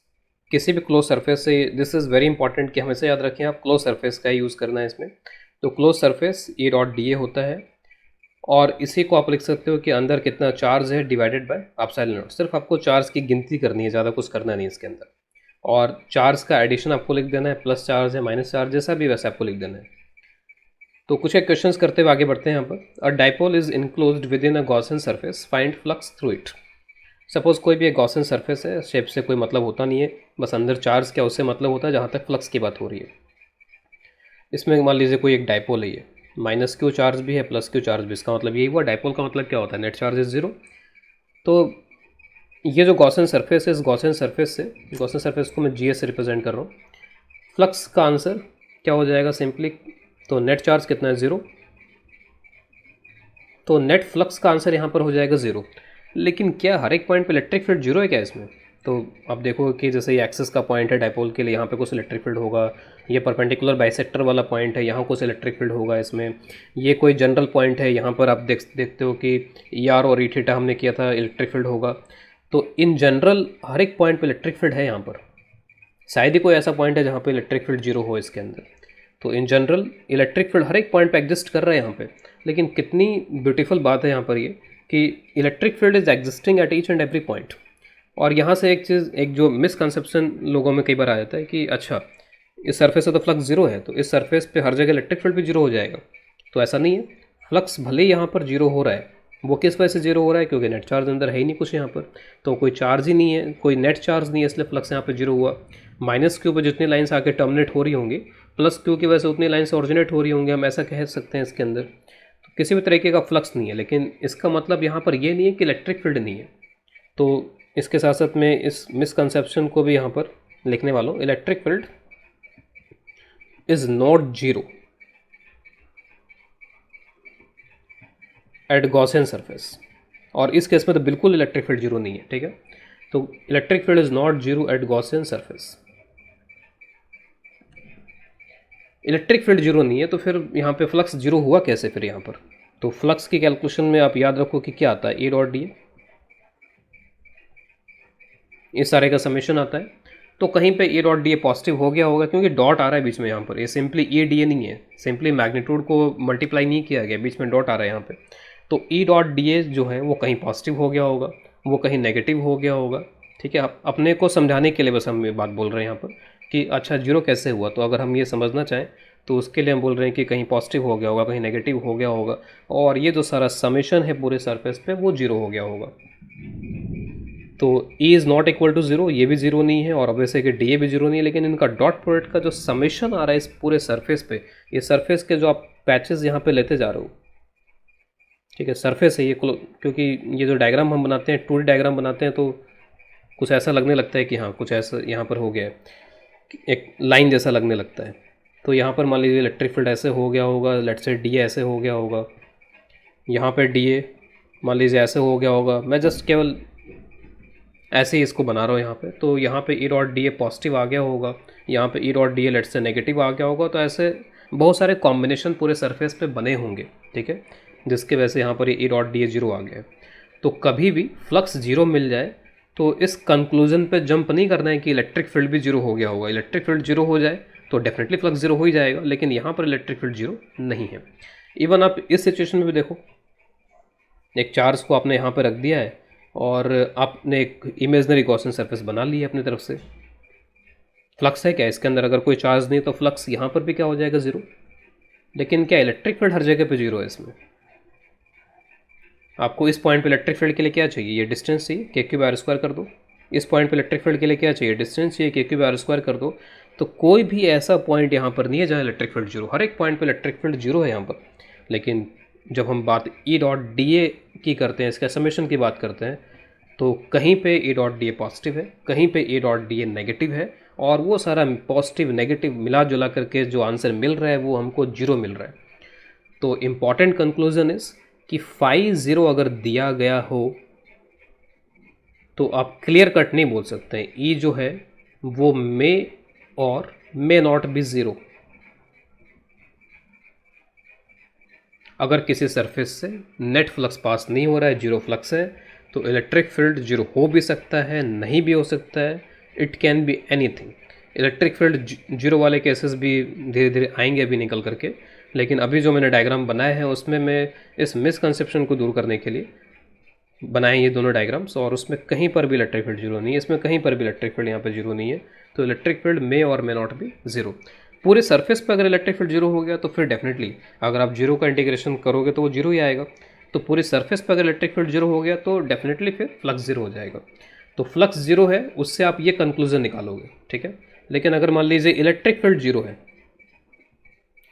किसी भी क्लोज सरफेस से, दिस इज़ वेरी इंपॉर्टेंट कि हमेशा याद रखें आप क्लोज सरफेस का यूज़ करना है इसमें। तो close surface E dot D ए होता है, और इसी को आप लिख सकते हो कि अंदर कितना चार्ज है डिवाइडेड बाय एप्सिलॉन नॉट। सिर्फ आपको चार्ज की गिनती करनी है, ज़्यादा कुछ करना नहीं इसके अंदर। और चार्ज का एडिशन आपको लिख देना है, प्लस चार्ज है माइनस चार्ज जैसा भी वैसे आपको लिख देना है। तो कुछ एक क्वेश्चंस करते हुए आगे बढ़ते हैं यहाँ पर। अ dipole is enclosed with in a Gaussian surface, find flux through it. Suppose कोई भी एक गॉसियन सरफेस है, शेप से कोई मतलब होता नहीं है, बस अंदर चार्ज क्या उससे मतलब होता है जहाँ तक फ्लक्स की बात हो रही है। इसमें मान लीजिए कोई एक डाइपोल है, ये माइनस क्यू चार्ज भी है प्लस क्यू चार्ज भी, इसका मतलब यही हुआ डाइपोल का मतलब क्या होता है, नेट चार्ज इज जीरो। तो ये जो गॉसियन सरफेस है, इस गॉसियन सरफेस को मैं जी एस से रिप्रेजेंट कर रहा हूँ। फ्लक्स का आंसर क्या हो जाएगा सिंपली, तो नेट चार्ज कितना है, ज़ीरो, तो नेट फ्लक्स का आंसर यहाँ पर हो जाएगा ज़ीरो। लेकिन क्या हर एक पॉइंट पे इलेक्ट्रिक फील्ड जीरो है क्या इसमें? तो आप देखो कि जैसे ये एक्सिस का पॉइंट है डाइपोल के लिए, यहाँ पे कुछ इलेक्ट्रिक फील्ड होगा, ये परपेंडिकुलर बाइसेक्टर वाला पॉइंट है, यहाँ कुछ इलेक्ट्रिक फील्ड होगा इसमें, ये कोई जनरल पॉइंट है, यहाँ पर आप देखते हो कि ई आर और ई थीटा हमने किया था, इलेक्ट्रिक फील्ड होगा। तो इन जनरल हर एक पॉइंट पे इलेक्ट्रिक फील्ड है यहाँ पर, शायद ही कोई ऐसा पॉइंट है जहाँ पे इलेक्ट्रिक फील्ड जीरो हो इसके अंदर। तो इन जनरल इलेक्ट्रिक फील्ड हर एक पॉइंट पे एग्जिस्ट कर रहा है यहाँ पे। लेकिन कितनी ब्यूटीफुल बात है यहाँ पर ये कि electric field is existing eight each and every point. और यहाँ से एक चीज़, एक जो मिसकंसेप्शन लोगों में कई बार आ जाता है कि अच्छा इस सरफेस से तो फ्लक्स जीरो है तो इस सरफेस पे हर जगह इलेक्ट्रिक फील्ड भी जीरो हो जाएगा। तो ऐसा नहीं है। फ्लक्स भले ही यहाँ पर जीरो हो रहा है, वो किस वजह से जीरो हो रहा है, क्योंकि नेट चार्ज अंदर है ही नहीं कुछ यहाँ पर, तो कोई चार्ज ही नहीं है, कोई नेट चार्ज नहीं है, इसलिए फ्लक्स यहाँ पर जीरो हुआ। माइनस क्यू पर जितनी लाइन्स आके टर्मिनेट हो रही होंगी प्लस क्यू की वजह से उतनी लाइन्स ओरिजिनेट हो रही होंगी, हम ऐसा कह सकते हैं इसके अंदर। तो किसी भी तरीके का फ्लक्स नहीं है, लेकिन इसका मतलब यहाँ पर ये नहीं है कि इलेक्ट्रिक फील्ड नहीं है। तो इसके साथ साथ में इस मिसकंसेप्शन को भी यहाँ पर लिखने वालों, electric field is not zero at Gaussian surface. और इस केस में तो बिल्कुल इलेक्ट्रिक फील्ड जीरो नहीं है, ठीक है। तो electric field is not zero at Gaussian surface. Electric field zero नहीं है तो फिर यहाँ पे फ्लक्स जीरो हुआ कैसे फिर यहाँ पर। तो फ्लक्स की कैलकुलेशन में आप याद रखो कि क्या आता है, ए डॉट डी ए, इस सारे का समेशन आता है। तो कहीं पे ए डॉट डी ए पॉजिटिव हो गया होगा, क्योंकि डॉट आ रहा है बीच में यहाँ पर, ये सिंपली ए डी ए नहीं है, सिंपली मैग्नीट्यूड को मल्टीप्लाई नहीं किया गया, बीच में डॉट आ रहा है यहाँ पे। तो ई डॉट डी ए जो है वो कहीं पॉजिटिव हो गया होगा, वो कहीं नेगेटिव हो गया होगा, ठीक है। आप अपने को समझाने के लिए बस हम ये बात बोल रहे हैं यहाँ पर कि अच्छा जीरो कैसे हुआ। तो अगर हम ये समझना चाहें तो उसके लिए हम बोल रहे हैं कि कहीं पॉजिटिव हो गया होगा, कहीं नेगेटिव हो गया होगा, और ये जो सारा समेशन है पूरे सरफेस पे वो जीरो हो गया होगा। तो E is not equal to zero, ये भी जीरो नहीं है, और अब वैसे कि डी ए भी जीरो नहीं है, लेकिन इनका डॉट प्रोडक्ट का जो समेशन आ रहा है इस पूरे सरफेस पे, ये सरफेस के जो आप पैचेस यहाँ पे लेते जा रहे हो, ठीक है, सरफेस है ये, क्योंकि ये जो डायग्राम हम बनाते हैं 2D डायग्राम बनाते हैं तो कुछ ऐसा लगने लगता है कि हाँ कुछ ऐसा यहाँ पर हो गया है, एक लाइन जैसा लगने लगता है। तो यहाँ पर मान लीजिए इलेक्ट्रिक फील्ड ऐसे हो गया होगा, लेट्स से डी ऐसे हो गया होगा, यहाँ पे डी ए मान लीजिए ऐसे हो गया होगा। मैं जस्ट केवल ऐसे ही इसको बना रहा हूँ यहाँ पे। तो यहाँ पे E dot D A positive आ गया होगा, यहाँ पे E dot D A let's say negative आ गया होगा। तो ऐसे बहुत सारे कॉम्बिनेशन पूरे सरफेस पे बने होंगे, ठीक है, जिसके वजह से यहाँ पर E dot D A zero आ गया। तो कभी भी फ्लक्स जीरो मिल जाए तो इस कंक्लूजन पे जंप नहीं करना है कि इलेक्ट्रिक फील्ड भी जीरो हो गया होगा। इलेक्ट्रिक फील्ड जीरो हो जाए तो डेफिनेटली फ्लक्स जीरो हो ही जाएगा, लेकिन यहाँ पर इलेक्ट्रिक फील्ड जीरो नहीं है। इवन आप इस सिचुएशन में भी देखो, एक चार्ज को आपने यहाँ पर रख दिया है और आपने एक इमेजनरी गॉसियन सरफेस बना ली है अपनी तरफ से। फ्लक्स है क्या इसके अंदर? अगर कोई चार्ज नहीं तो फ्लक्स यहाँ पर भी क्या हो जाएगा, जीरो। लेकिन क्या इलेक्ट्रिक फील्ड हर जगह पे जीरो है इसमें? आपको इस पॉइंट पे इलेक्ट्रिक फील्ड के लिए क्या चाहिए, ये डिस्टेंस चाहिए, के क्यूब आर स्क्वायर कर दो। इस पॉइंट पे इलेक्ट्रिक फील्ड के लिए क्या चाहिए, डिस्टेंस चाहिए, के क्यूब आर स्क्वायर कर दो। तो कोई भी ऐसा पॉइंट यहाँ पर नहीं है जहाँ इलेक्ट्रिक फील्ड जीरो, हर एक पॉइंट पे इलेक्ट्रिक फील्ड जीरो है यहाँ पर। लेकिन जब हम बात ई डॉट डी ए की करते हैं, इसका समेशन की बात करते हैं, तो कहीं पे E dot D A positive है, कहीं पे ई डॉट डी ए नेगेटिव है, और वो सारा पॉजिटिव नेगेटिव मिला जुला करके जो आंसर मिल रहा है वो हमको जीरो मिल रहा है। तो इम्पॉर्टेंट कंक्लूजन इज कि फाई ज़ीरो अगर दिया गया हो तो आप क्लियर कट नहीं बोल सकते हैं ई जो है वो मे और मे नॉट बी ज़ीरो। अगर किसी सरफेस से नेट फ्लक्स पास नहीं हो रहा है, जीरो फ्लक्स है, तो इलेक्ट्रिक फील्ड जीरो हो भी सकता है, नहीं भी हो सकता है, it can be anything. Electric field zero वाले केसेस भी धीरे धीरे आएंगे अभी निकल करके, लेकिन अभी जो मैंने डायग्राम बनाए हैं उसमें मैं इस मिसकंसेप्शन को दूर करने के लिए बनाए ये दोनों डायग्राम्स, और उसमें कहीं पर भी इलेक्ट्रिक फील्ड जीरो नहीं है, इसमें कहीं पर भी इलेक्ट्रिक फील्ड यहाँ पर जीरो नहीं है। तो इलेक्ट्रिक फील्ड मे और मे नॉट बी ज़ीरो। पूरे सरफेस पर अगर इलेक्ट्रिक फील्ड जीरो हो गया तो फिर डेफिनेटली अगर आप जीरो का इंटीग्रेशन करोगे तो वो जीरो ही आएगा। तो पूरे सरफेस पर अगर इलेक्ट्रिक फील्ड जीरो हो गया तो डेफिनेटली फिर फ्लक्स जीरो हो जाएगा। तो फ्लक्स जीरो है, उससे आप ये कंक्लूजन निकालोगे, ठीक है। लेकिन अगर मान लीजिए इलेक्ट्रिक फील्ड जीरो है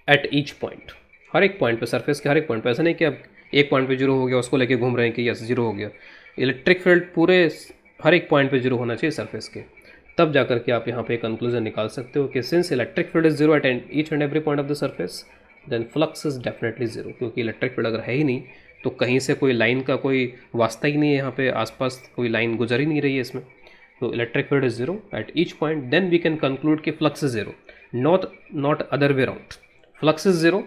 एट ईच पॉइंट, हर एक पॉइंट पे, सरफेस के हर एक पॉइंट पे, ऐसा नहीं कि आप एक पॉइंट पे जीरो हो गया उसको लेके घूम रहे हैं कि यस जीरो हो गया। इलेक्ट्रिक फील्ड पूरे हर एक पॉइंट पे जीरो होना चाहिए सरफेस के, तब जाकर के आप यहाँ पे कंक्लूजन निकाल सकते हो कि since electric field is zero at each and every point of the surface then flux is definitely zero. क्योंकि इलेक्ट्रिक फील्ड अगर है ही नहीं तो कहीं से कोई लाइन का कोई वास्ता ही नहीं है, यहाँ पे आसपास कोई लाइन गुजर ही नहीं रही है इसमें। तो electric field is zero at each point, then we can conclude कि flux is zero, not other way round. Flux is zero,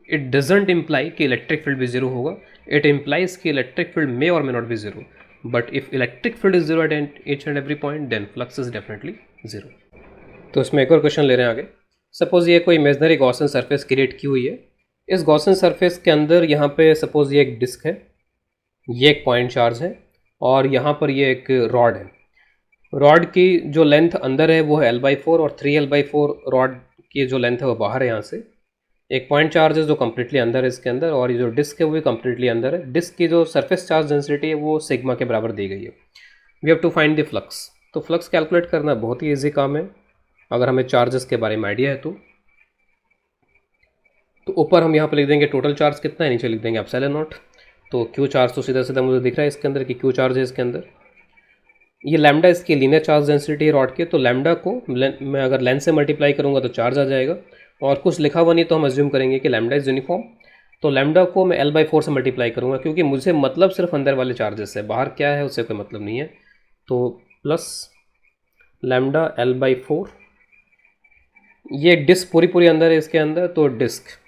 it doesn't imply कि इलेक्ट्रिक फील्ड भी जीरो होगा, इट इम्प्लाइज कि इलेक्ट्रिक फील्ड मे और may not be zero. But if electric field is zero at each and every point then flux is definitely zero. तो इसमें एक और question ले रहे हैं आगे। सपोज ये कोई इमेजनरी गॉसन सरफेस क्रिएट की हुई है। इस गॉसन सरफेस के अंदर यहाँ पे सपोज ये एक डिस्क है, ये एक पॉइंट चार्ज है और यहाँ पर ये एक रॉड है। रॉड की जो लेंथ अंदर है वो है L/4 और 3L/4 रॉड की जो लेंथ है वो बाहर है यहाँ से। एक पॉइंट चार्ज है जो कम्प्लीटली अंदर है इसके अंदर, और ये जो डिस्क है वो भी कम्प्लीटली अंदर है। डिस्क की जो सरफेस चार्ज डेंसिटी है वो सिग्मा के बराबर दी गई है। We have to find the flux. तो फ्लक्स कैलकुलेट करना बहुत ही ईजी काम है अगर हमें चार्जेस के बारे में आइडिया है तो ऊपर हम यहाँ पर लिख देंगे टोटल चार्ज कितना है, नीचे लिख देंगे एप्सिलॉन नॉट। तो क्यू चार्ज तो सीधा सीधा मुझे दिख रहा है इसके अंदर कि क्यू चार्ज है इसके अंदर। ये लैम्डा इसकी लीनियर चार्ज डेंसिटी है रॉड के, तो लैम्डा को मैं अगर लेंथ से मल्टीप्लाई करूँगा तो चार्ज आ जाएगा, और कुछ लिखा हुआ नहीं तो हम अज्यूम करेंगे कि लैम्डा इज यूनिफॉर्म। तो लैम्डा को मैं L/4 से मल्टीप्लाई करूँगा क्योंकि मुझे मतलब सिर्फ अंदर वाले चार्जेस है, बाहर क्या है उससे कोई मतलब नहीं है। तो प्लस लैम्डा L/4, ये डिस्क पूरी अंदर है इसके अंदर, तो डिस्क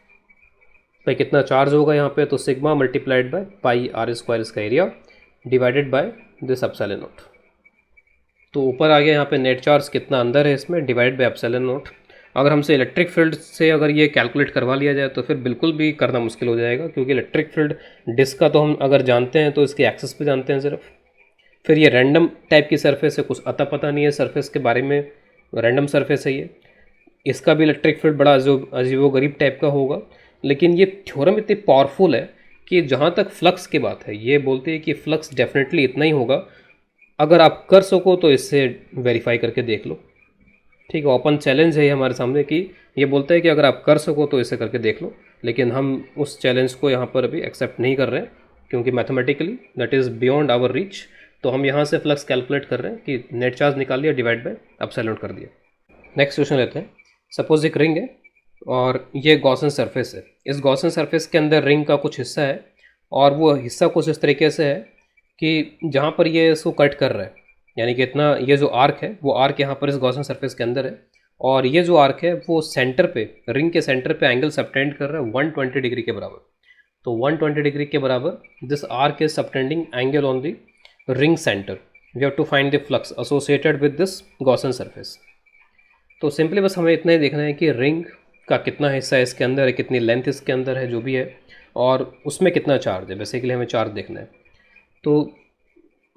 पे कितना चार्ज होगा यहाँ पे, तो sigma multiplied by pi r square इसका area divided by this epsilon nought. तो ऊपर आ गया यहाँ पे नेट चार्ज कितना अंदर है इसमें डिवाइड बाय एप्सिलॉन नॉट। अगर हमसे इलेक्ट्रिक फील्ड से अगर ये कैलकुलेट करवा लिया जाए तो फिर बिल्कुल भी करना मुश्किल हो जाएगा, क्योंकि इलेक्ट्रिक फील्ड डिस्क का तो हम अगर जानते हैं तो इसके एक्सेस पे जानते हैं सिर्फ। फिर ये रैंडम टाइप की सरफेस है, कुछ अता पता नहीं है सरफेस के बारे में, रैंडम सरफेस है ये। इसका भी इलेक्ट्रिक फील्ड बड़ा अजीबो गरीब टाइप का होगा। लेकिन ये थ्योरम इतनी पावरफुल है कि जहाँ तक फ्लक्स की बात है ये बोलते हैं कि फ्लक्स डेफिनेटली इतना ही होगा। अगर आप कर सको तो इससे वेरीफाई करके देख लो, ठीक है। ओपन चैलेंज है ये हमारे सामने कि ये बोलते हैं कि अगर आप कर सको तो इसे करके देख लो, लेकिन हम उस चैलेंज को यहाँ पर अभी एक्सेप्ट नहीं कर रहे हैं क्योंकि mathematically that is beyond our reach. तो हम यहाँ से फ्लक्स कैलकुलेट कर रहे हैं कि नेट चार्ज निकाल लिया डिवाइड बाय एप्सिलॉन कर दिया। नेक्स्ट क्वेश्चन लेते हैं। सपोज एक रिंग है और ये गॉसन सरफेस है। इस गॉसन सरफेस के अंदर रिंग का कुछ हिस्सा है और वो हिस्सा कुछ इस तरीके से है कि जहाँ पर ये इसको कट कर रहा है, यानी कि इतना ये जो आर्क है वो आर्क यहाँ पर इस गॉसन सरफेस के अंदर है, और ये जो आर्क है वो सेंटर पे, रिंग के सेंटर पे एंगल सबटेंड कर रहा है 120 डिग्री के बराबर। तो 120 डिग्री के बराबर this arc is subtending angle on the ring centre. We have to find the flux associated with this Gaussian surface. तो सिंपली बस हमें इतना ही देखना है कि रिंग का कितना हिस्सा है इसके अंदर है, कितनी लेंथ इसके अंदर है जो भी है, और उसमें कितना चार्ज है। बेसिकली हमें चार्ज देखना है। तो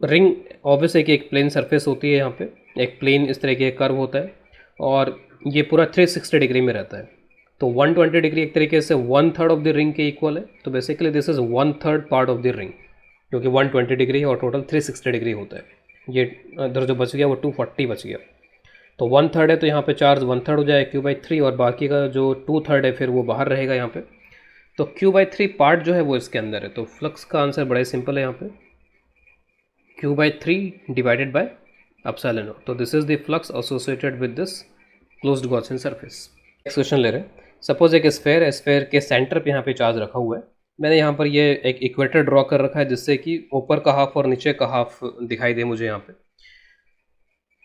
रिंग ऑब्वियस है कि एक प्लेन सरफेस होती है, यहाँ पे एक प्लेन इस तरह के कर्व होता है और ये पूरा 360 डिग्री में रहता है। तो 120 डिग्री एक तरीके से 1/3 ऑफ द रिंग के इक्वल है। तो basically this is 1/3 part of the ring, क्योंकि 120 डिग्री है और टोटल 360 डिग्री होता है। ये इधर जो बच गया वो 240 बच गया। तो 1/3 है तो यहाँ पे चार्ज 1/3 हो जाए Q/3, और बाकी का जो 2/3 है फिर वो बाहर रहेगा यहाँ पे। तो Q/3 पार्ट जो है वो इसके अंदर है। तो फ्लक्स का आंसर बड़ा ही सिंपल है यहाँ पे, Q/3 divided by epsilon nought. तो this is the flux associated with this closed Gaussian surface. Next question ले रहे हैं। सपोज एक स्फेयर है, स्फेयर के सेंटर पे यहाँ पे चार्ज रखा हुआ है। मैंने यहाँ पर ये एक इक्वेटर ड्रॉ कर रखा है जिससे कि ऊपर का हाफ और नीचे का हाफ दिखाई दे मुझे यहाँ पे।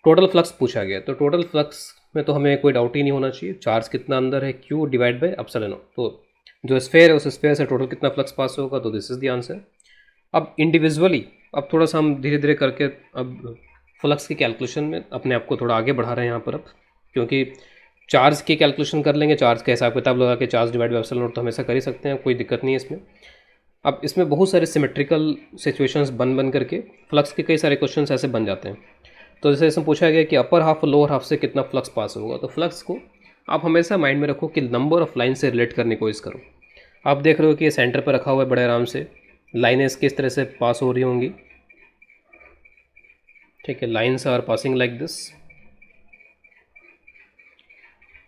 टोटल फ्लक्स पूछा गया, तो टोटल फ्लक्स में तो हमें कोई डाउट ही नहीं होना चाहिए, चार्ज कितना अंदर है Q divide bye epsilon nought. तो जो स्फेयर है उस स्फेयर से टोटल कितना फ्लक्स पास होगा, तो दिस इज द आंसर। अब इंडिविजुअली अब थोड़ा सा हम धीरे धीरे करके अब फ्लक्स की कैलकुलेशन में अपने आप को थोड़ा आगे बढ़ा रहे हैं यहाँ पर अब, क्योंकि चार्ज की कैलकुलेशन कर लेंगे, चार्ज का हिसाब किताब लगा के charge divide by epsilon nought तो हमेशा कर ही सकते हैं, कोई दिक्कत नहीं है इसमें। अब इसमें बहुत सारे सिमेट्रिकल सिचुएशंस बन करके फ्लक्स के कई सारे क्वेश्चंस ऐसे बन जाते हैं। तो जैसे इसमें पूछा गया कि अपर हाफ और लोअर हाफ से कितना फ्लक्स पास होगा, तो फ्लक्स को आप हमेशा माइंड में रखो कि नंबर ऑफ लाइन से रिलेट करने की कोशिश करो। आप देख रहे हो कि ये सेंटर पर रखा हुआ है बड़े आराम से, लाइनें इसकी इस तरह से पास हो रही होंगी, ठीक है, lines are passing like this.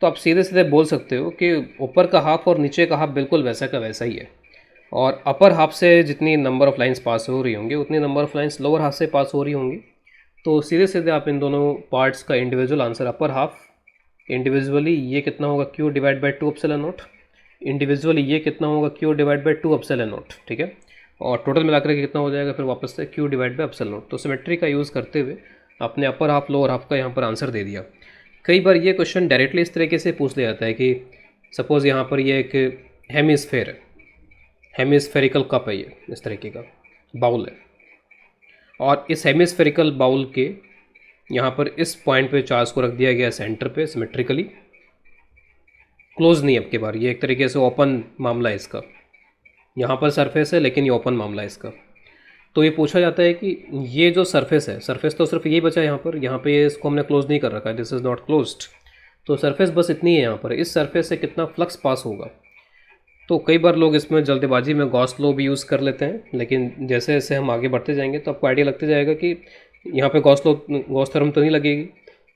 तो आप सीधे सीधे बोल सकते हो कि ऊपर का हाफ और नीचे का हाफ बिल्कुल वैसा का वैसा ही है, और अपर हाफ से जितनी नंबर ऑफ लाइन्स पास हो रही होंगी उतनी number of lines lower half से पास हो रही होंगी। तो सीधे सीधे आप इन दोनों पार्ट्स का individual answer, upper half individually ये कितना होगा Q divide by 2 epsilon not, individually ये कितना होगा Q divide by 2 epsilon nought, ठीक है, और टोटल मिलाकर के कितना हो जाएगा फिर वापस से Q divide by epsilon nought. तो सिमेट्री का यूज़ करते हुए आपने अपर हाफ लोअर हाफ का यहाँ पर आंसर दे दिया। कई बार ये क्वेश्चन डायरेक्टली इस तरीके से पूछ लिया जाता है कि सपोज़ यहाँ पर ये एक हेमिस्फेयर है, हेमिस्फेरिकल कप है, ये इस तरीके का बाउल है, और इस हेमिस्फेरिकल बाउल के यहाँ पर इस पॉइंट पे चार्ज को रख दिया गया सेंटर पे सिमेट्रिकली, क्लोज नहीं अब के बार, ये एक तरीके से ओपन मामला है इसका। यहाँ पर सरफेस है लेकिन ये ओपन मामला है इसका। तो ये पूछा जाता है कि ये जो सरफेस है, सरफेस तो सिर्फ यही बचा है यहाँ पे ये इसको हमने क्लोज नहीं कर रखा है, दिस इज़ नॉट क्लोज्ड, तो सरफेस बस इतनी है यहाँ पर, इस सरफेस से कितना फ्लक्स पास होगा। तो कई बार लोग इसमें जल्दबाजी में गॉस लॉ भी यूज़ कर लेते हैं, लेकिन जैसे जैसे हम आगे बढ़ते जाएंगे तो आपको आइडिया लगते जाएगा कि यहाँ पे गॉस थ्योरम तो नहीं लगेगी।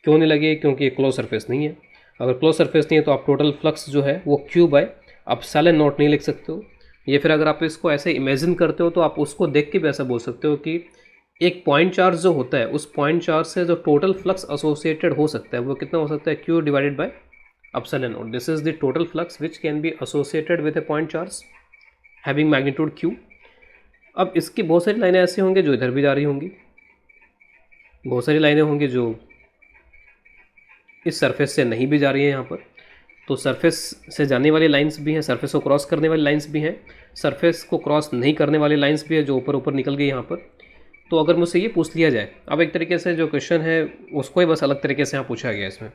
क्यों नहीं लगेगी? क्योंकि ये क्लोज सरफेस नहीं है। अगर क्लोज सरफेस नहीं है तो आप टोटल फ्लक्स जो है वो Q बाय एप्सिलॉन नॉट नहीं लिख सकते हो। या फिर अगर आप इसको ऐसे इमेजिन करते हो तो आप उसको देख के भी ऐसा बोल सकते हो कि एक पॉइंट चार्ज जो होता है, उस पॉइंट चार्ज से जो टोटल फ्लक्स एसोसिएटेड हो सकता है वो कितना हो सकता है? Q divided by epsilon naught. This is the total flux which can be associated with A point charge having magnitude Q। अब इसकी बहुत सारी लाइनें ऐसी होंगी जो इधर भी जा रही होंगी, बहुत सारी लाइनें होंगी जो इस सरफेस से नहीं भी जा रही है यहाँ पर। तो सरफेस से जाने वाली लाइंस भी हैं, सरफेस को क्रॉस करने वाली लाइंस भी हैं, सरफेस को क्रॉस नहीं करने वाली लाइंस भी है जो ऊपर ऊपर निकल गई यहाँ पर। तो अगर मुझसे ये पूछ लिया जाए, अब एक तरीके से जो क्वेश्चन है उसको ही बस अलग तरीके से यहाँ पूछा गया इसमें,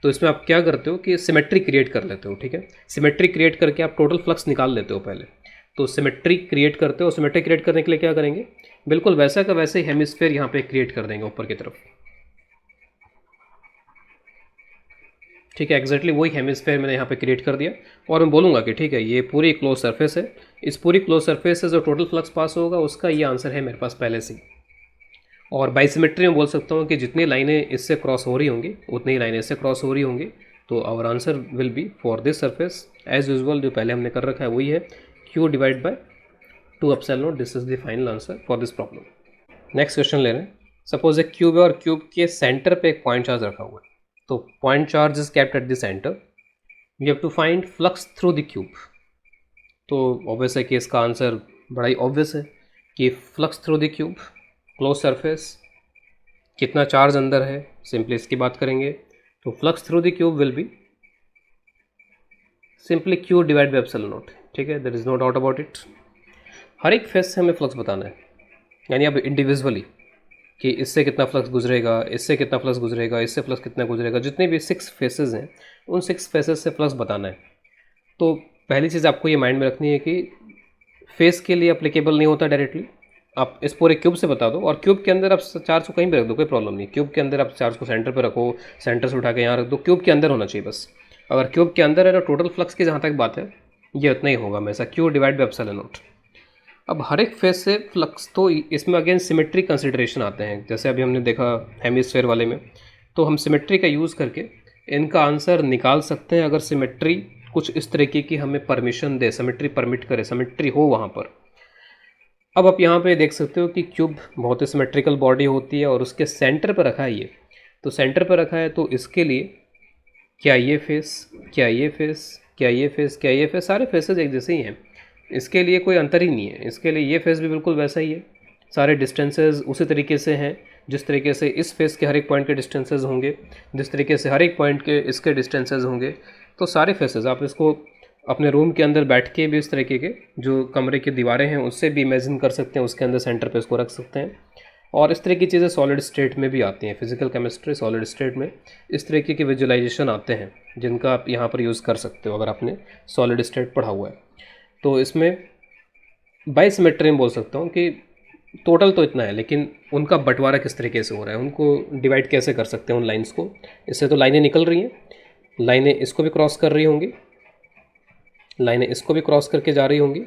तो इसमें आप क्या करते हो कि सिमेट्री क्रिएट कर लेते हो, ठीक है। सिमेट्री क्रिएट करके आप टोटल फ्लक्स निकाल लेते हो पहले। तो सिमेट्री क्रिएट करते हो, सिमेट्री क्रिएट करने के लिए क्या करेंगे? बिल्कुल वैसा का वैसे ही हेमिस्फीयर यहाँ पे क्रिएट कर देंगे ऊपर की तरफ, ठीक है। एग्जैक्टली वही हेमिस्फीयर मैंने यहाँ पे क्रिएट कर दिया और मैं बोलूँगा कि ठीक है ये पूरी क्लोज सरफेस है, इस पूरी क्लोज सरफेस से जो टोटल फ्लक्स पास होगा उसका ये आंसर है मेरे पास पहले से। और बाइसिमेट्री में बोल सकता हूँ कि जितनी लाइनें इससे क्रॉस हो रही होंगी उतनी ही लाइनें इससे क्रॉस हो रही होंगी। तो our answer will be for this surface as usual जो पहले हमने कर रखा है वही है, Q divide by 2 epsilon naught. This is the final answer for this problem. Next question ले रहे हैं। सपोज एक क्यूब है और क्यूब के सेंटर पे एक पॉइंट चार्ज रखा हुआ है। तो point charge is kept at the centre, we have to find flux through the cube. तो ऑब्वियस है कि इसका आंसर बड़ा ही ऑब्वियस है कि flux through the cube, close surface, कितना चार्ज अंदर है, सिंपली इसकी बात करेंगे तो flux through the cube will be simply Q divide by epsilon nought, ठीक है। There is no doubt about it. हर एक फेस से हमें फ्लक्स बताना है, यानी अब इंडिविजुअली कि इससे कितना फ्लक्स गुजरेगा, इससे कितना फ्लक्स गुजरेगा, इससे फ्लक्स कितना गुजरेगा, जितने भी 6 फेसेस हैं उन 6 फेसेस से फ्लक्स बताना है। तो पहली चीज़ आपको ये माइंड में रखनी है कि फेस के लिए अप्लीकेबल नहीं होता डायरेक्टली, आप इस पूरे क्यूब से बता दो। और क्यूब के अंदर आप चार्ज को कहीं भी रख दो, कोई प्रॉब्लम नहीं। क्यूब के अंदर आप चार्ज को सेंटर पर रखो, सेंटर से उठा के यहाँ रख दो, क्यूब के अंदर होना चाहिए बस। अगर क्यूब के अंदर है तो टोटल फ्लक्स की जहाँ तक बात है ये उतना ही होगा हमेशा, Q divide by epsilon not. अब हर एक फेस से फ्लक्स, तो इसमें अगेन सिमेट्री कंसिडरेशन आते हैं, जैसे अभी हमने देखा हेमिस्फीयर वाले में। तो हम सिमेट्री का यूज़ करके इनका आंसर निकाल सकते हैं अगर सिमेट्री कुछ इस तरीके की हमें परमिशन दे, सिमेट्री परमिट करे, सिमेट्री हो वहाँ पर। अब आप यहाँ पे देख सकते हो कि क्यूब बहुत ही सिमेट्रिकल बॉडी होती है और उसके सेंटर पर रखा है ये। तो सेंटर पर रखा है तो इसके लिए क्या ये फेस, क्या ये फेस, क्या ये फेस, क्या ये फेस, सारे फेसेस एक जैसे ही हैं, इसके लिए कोई अंतर ही नहीं है। इसके लिए ये फेस भी बिल्कुल वैसा ही है, सारे डिस्टेंसेस उसी तरीके से हैं जिस तरीके से इस फेस के हर एक पॉइंट के डिस्टेंसेस होंगे, जिस तरीके से हर एक पॉइंट के इसके डिस्टेंसेस होंगे। तो सारे फेसेस आप इसको अपने रूम के अंदर बैठ के भी इस तरीके के जो कमरे की दीवारें हैं उससे भी इमेजिन कर सकते हैं, उसके अंदर सेंटर पे इसको रख सकते हैं। और इस तरह की चीज़ें सॉलिड स्टेट में भी आती हैं, फिजिकल केमिस्ट्री सॉलिड स्टेट में इस तरीके के विजुअलाइजेशन आते हैं जिनका आप यहाँ पर यूज़ कर सकते हो अगर आपने सॉलिड स्टेट पढ़ा हुआ है। तो इसमें बाइसिमेट्री में बोल सकता हूँ कि टोटल तो इतना है, लेकिन उनका बंटवारा किस तरीके से हो रहा है, उनको डिवाइड कैसे कर सकते हैं उन लाइंस को। इससे तो लाइनें निकल रही हैं, लाइनें इसको भी क्रॉस कर रही होंगी, लाइनें इसको भी क्रॉस करके जा रही होंगी,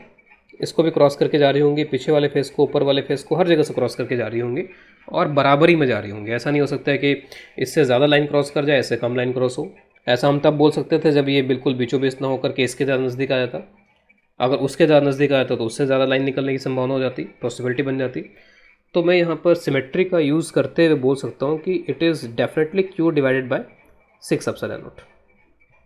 इसको भी क्रॉस करके जा रही होंगी, पीछे वाले फेस को, ऊपर वाले फेस को, हर जगह से क्रॉस करके जा रही होंगी और बराबरी में जा रही होंगी। ऐसा नहीं हो सकता है कि इससे ज़्यादा लाइन क्रॉस कर जाए, इससे कम लाइन क्रॉस हो। ऐसा हम तब बोल सकते थे जब ये बिल्कुल बीचों बीच ना होकर के इसके ज़्यादा नज़दीक आ जाता। अगर उसके ज़्यादा नज़दीक आया तो उससे ज़्यादा लाइन निकलने की संभावना हो जाती, पॉसिबिलिटी बन जाती। तो मैं यहाँ पर सिमेट्री का यूज़ करते हुए बोल सकता हूँ कि it is definitely Q divided by 6 epsilon not.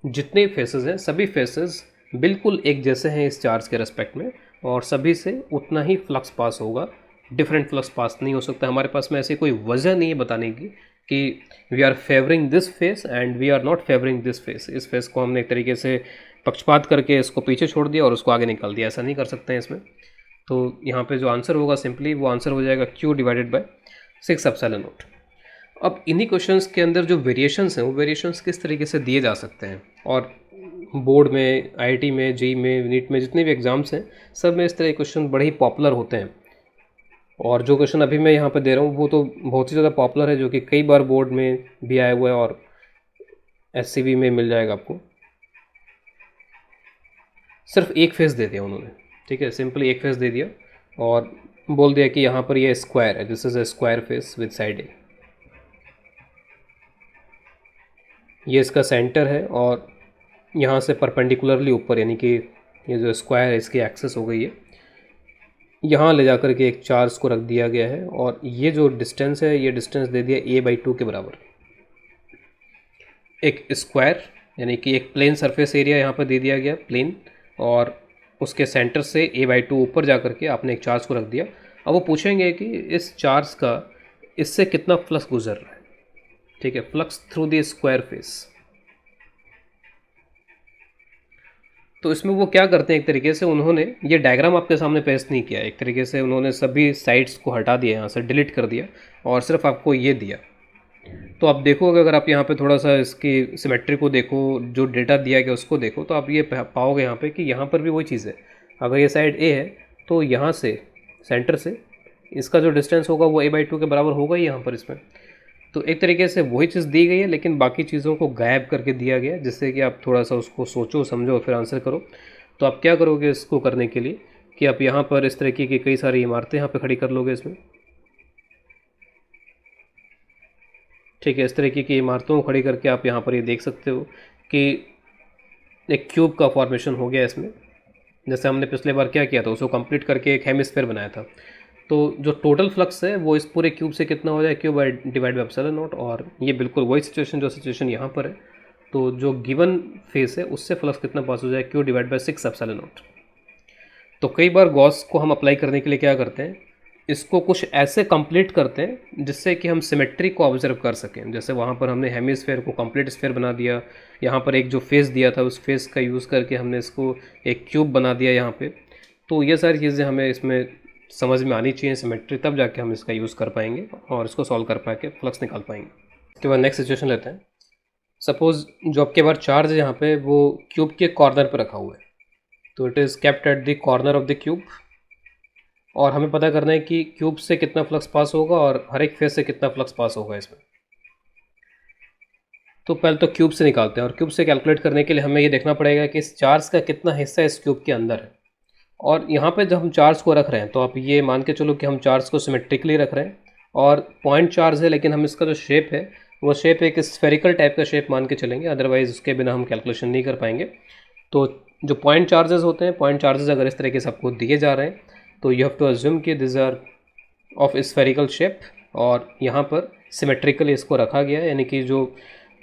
जितने फेसेस हैं सभी फेसेस बिल्कुल एक जैसे हैं इस चार्ज के रेस्पेक्ट में और सभी से उतना ही फ्लक्स पास होगा, डिफरेंट फ्लक्स पास नहीं हो सकता। हमारे पास में ऐसी कोई वजह नहीं है बताने की कि we are favouring this face and we are not favouring this face. इस फेस को हमने एक तरीके से पक्षपात करके इसको पीछे छोड़ दिया और उसको आगे निकाल दिया, ऐसा नहीं कर सकते हैं इसमें। तो यहाँ पे जो आंसर होगा सिंपली वो आंसर हो जाएगा Q divided by 6 epsilon not. अब इन्हीं क्वेश्चंस के अंदर जो वेरिएशंस हैं वो वेरिएशंस किस तरीके से दिए जा सकते हैं, और बोर्ड में, आईआईटी में, जेईई में, नीट में, जितने भी एग्ज़ाम्स हैं सब में इस तरह के क्वेश्चन बड़े ही पॉपुलर होते हैं। और जो क्वेश्चन अभी मैं यहाँ पे दे रहा हूँ वो तो बहुत ही ज़्यादा पॉपुलर है, जो कि कई बार बोर्ड में भी आया हुआ है और एससीबी में मिल जाएगा आपको। सिर्फ एक फेस दे दिया उन्होंने, ठीक है, सिंपली एक फेस दे दिया और बोल दिया कि यहाँ पर ये स्क्वायर है, this is a square face with side a, ये इसका सेंटर है और यहाँ से परपेंडिकुलरली ऊपर, यानी कि ये जो स्क्वायर है इसकी एक्सेस हो गई है, यहाँ ले जाकर के एक चार्ज को रख दिया गया है और ये जो डिस्टेंस है ये डिस्टेंस दे दिया a/2 के बराबर। एक स्क्वायर यानी कि एक प्लेन सरफेस एरिया यहाँ पर दे दिया गया, प्लेन, और उसके सेंटर से a/2 ऊपर जा कर के आपने एक चार्ज को रख दिया। अब वो पूछेंगे कि इस चार्ज का इससे कितना फ्लक्स गुजर रहा है, ठीक है, flux through the square face. तो इसमें वो क्या करते हैं, एक तरीके से उन्होंने ये डायग्राम आपके सामने पेश नहीं किया, एक तरीके से उन्होंने सभी साइड्स को हटा दिया, यहाँ से डिलीट कर दिया और सिर्फ आपको ये दिया। तो आप देखोगे, अगर आप यहाँ पे थोड़ा सा इसकी सिमेट्री को देखो, जो डेटा दिया गया उसको देखो, तो आप ये पाओगे यहाँ पे कि यहाँ पर भी वही चीज़ है। अगर ये साइड ए है तो यहाँ से सेंटर से इसका जो डिस्टेंस होगा वो a/2 के बराबर होगा ही यहाँ पर इसमें। तो एक तरीके से वही चीज़ दी गई है, लेकिन बाकी चीज़ों को गायब करके दिया गया, जिससे कि आप थोड़ा सा उसको सोचो, समझो, फिर आंसर करो। तो आप क्या करोगे इसको करने के लिए कि आप यहाँ पर इस तरीके की कई सारी इमारतें यहाँ पर खड़ी कर लोगे इसमें, ठीक है। इस तरीके की इमारतों को खड़ी करके आप यहाँ पर ये देख सकते हो कि एक क्यूब का फॉर्मेशन हो गया इसमें। जैसे हमने पिछले बार क्या किया था, उसको कंप्लीट करके एक हेमिस्फीयर बनाया था। तो जो टोटल फ्लक्स है वो इस पूरे क्यूब से कितना हो जाए, cube divide by epsilon not, और ये बिल्कुल वही सिचुएशन जो सिचुएशन यहाँ पर है। तो जो गिवन फेस है उससे फ्लक्स कितना पास हो जाए, Q divide by 6 epsilon nought. तो कई बार गॉस को हम अप्लाई करने के लिए क्या करते हैं, इसको कुछ ऐसे कंप्लीट करते हैं जिससे कि हम सिमेट्री को ऑब्जर्व कर सकें। जैसे वहाँ पर हमने हेमिस्फेयर को कंप्लीट स्फेयर बना दिया, यहाँ पर एक जो फेस दिया था उस फेस का यूज़ करके हमने इसको एक क्यूब बना दिया यहाँ पे। तो ये सारी चीज़ें हमें इसमें समझ में आनी चाहिए सिमेट्री, तब जाके हम इसका यूज़ कर पाएंगे और इसको सॉल्व कर पाके फ्लक्स निकाल पाएंगे। उसके बाद नेक्स्ट सिचुएशन लेते हैं। सपोज़ जो आपके पास चार्ज है यहाँ पे वो क्यूब के कॉर्नर पर रखा हुआ है, तो it is kept at the corner of the cube, और हमें पता करना है कि क्यूब से कितना फ्लक्स पास होगा और हर एक फेस से कितना फ्लक्स पास होगा इसमें। तो पहले तो क्यूब से निकालते हैं, और क्यूब से कैलकुलेट करने के लिए हमें ये देखना पड़ेगा कि इस चार्ज का कितना हिस्सा इस क्यूब के अंदर है। और यहाँ पे जब हम चार्ज को रख रहे हैं तो आप ये मान के चलो कि हम चार्ज को सिमेट्रिकली रख रहे हैं, और पॉइंट चार्ज है, लेकिन हम इसका जो शेप है वो शेप एक स्फेरिकल टाइप का शेप मान के चलेंगे, अदरवाइज़ उसके बिना हम कैलकुलेशन नहीं कर पाएंगे। तो जो पॉइंट चार्जेस होते हैं, पॉइंट चार्जेस अगर इस तरीके से आपको दिए जा रहे हैं तो यू हैव टू अज्यूम कि this are of spherical shape, और यहाँ पर सिमेट्रिकली इसको रखा गया है, यानी कि जो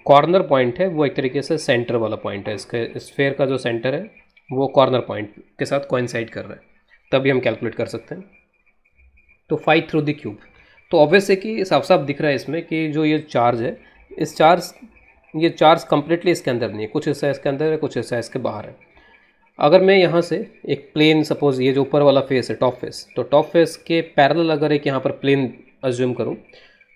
कॉर्नर पॉइंट है वो एक तरीके से सेंटर वाला पॉइंट है, इसके स्फेयर का जो सेंटर है वो कॉर्नर पॉइंट के साथ कोइंसाइड कर रहा है, तभी हम कैलकुलेट कर सकते हैं। तो फाइट थ्रू द क्यूब, तो ऑब्वियस है कि साफ साफ दिख रहा है इसमें कि जो ये चार्ज है, ये चार्ज कंप्लीटली इसके अंदर नहीं है, कुछ हिस्सा इसके अंदर है, कुछ हिस्सा इसके बाहर है। अगर मैं यहाँ से एक प्लेन, सपोज ये जो ऊपर वाला फेस है टॉप फेस, तो टॉप फेस के पैरेलल अगर एक यहाँ पर प्लेन अज्यूम करूँ,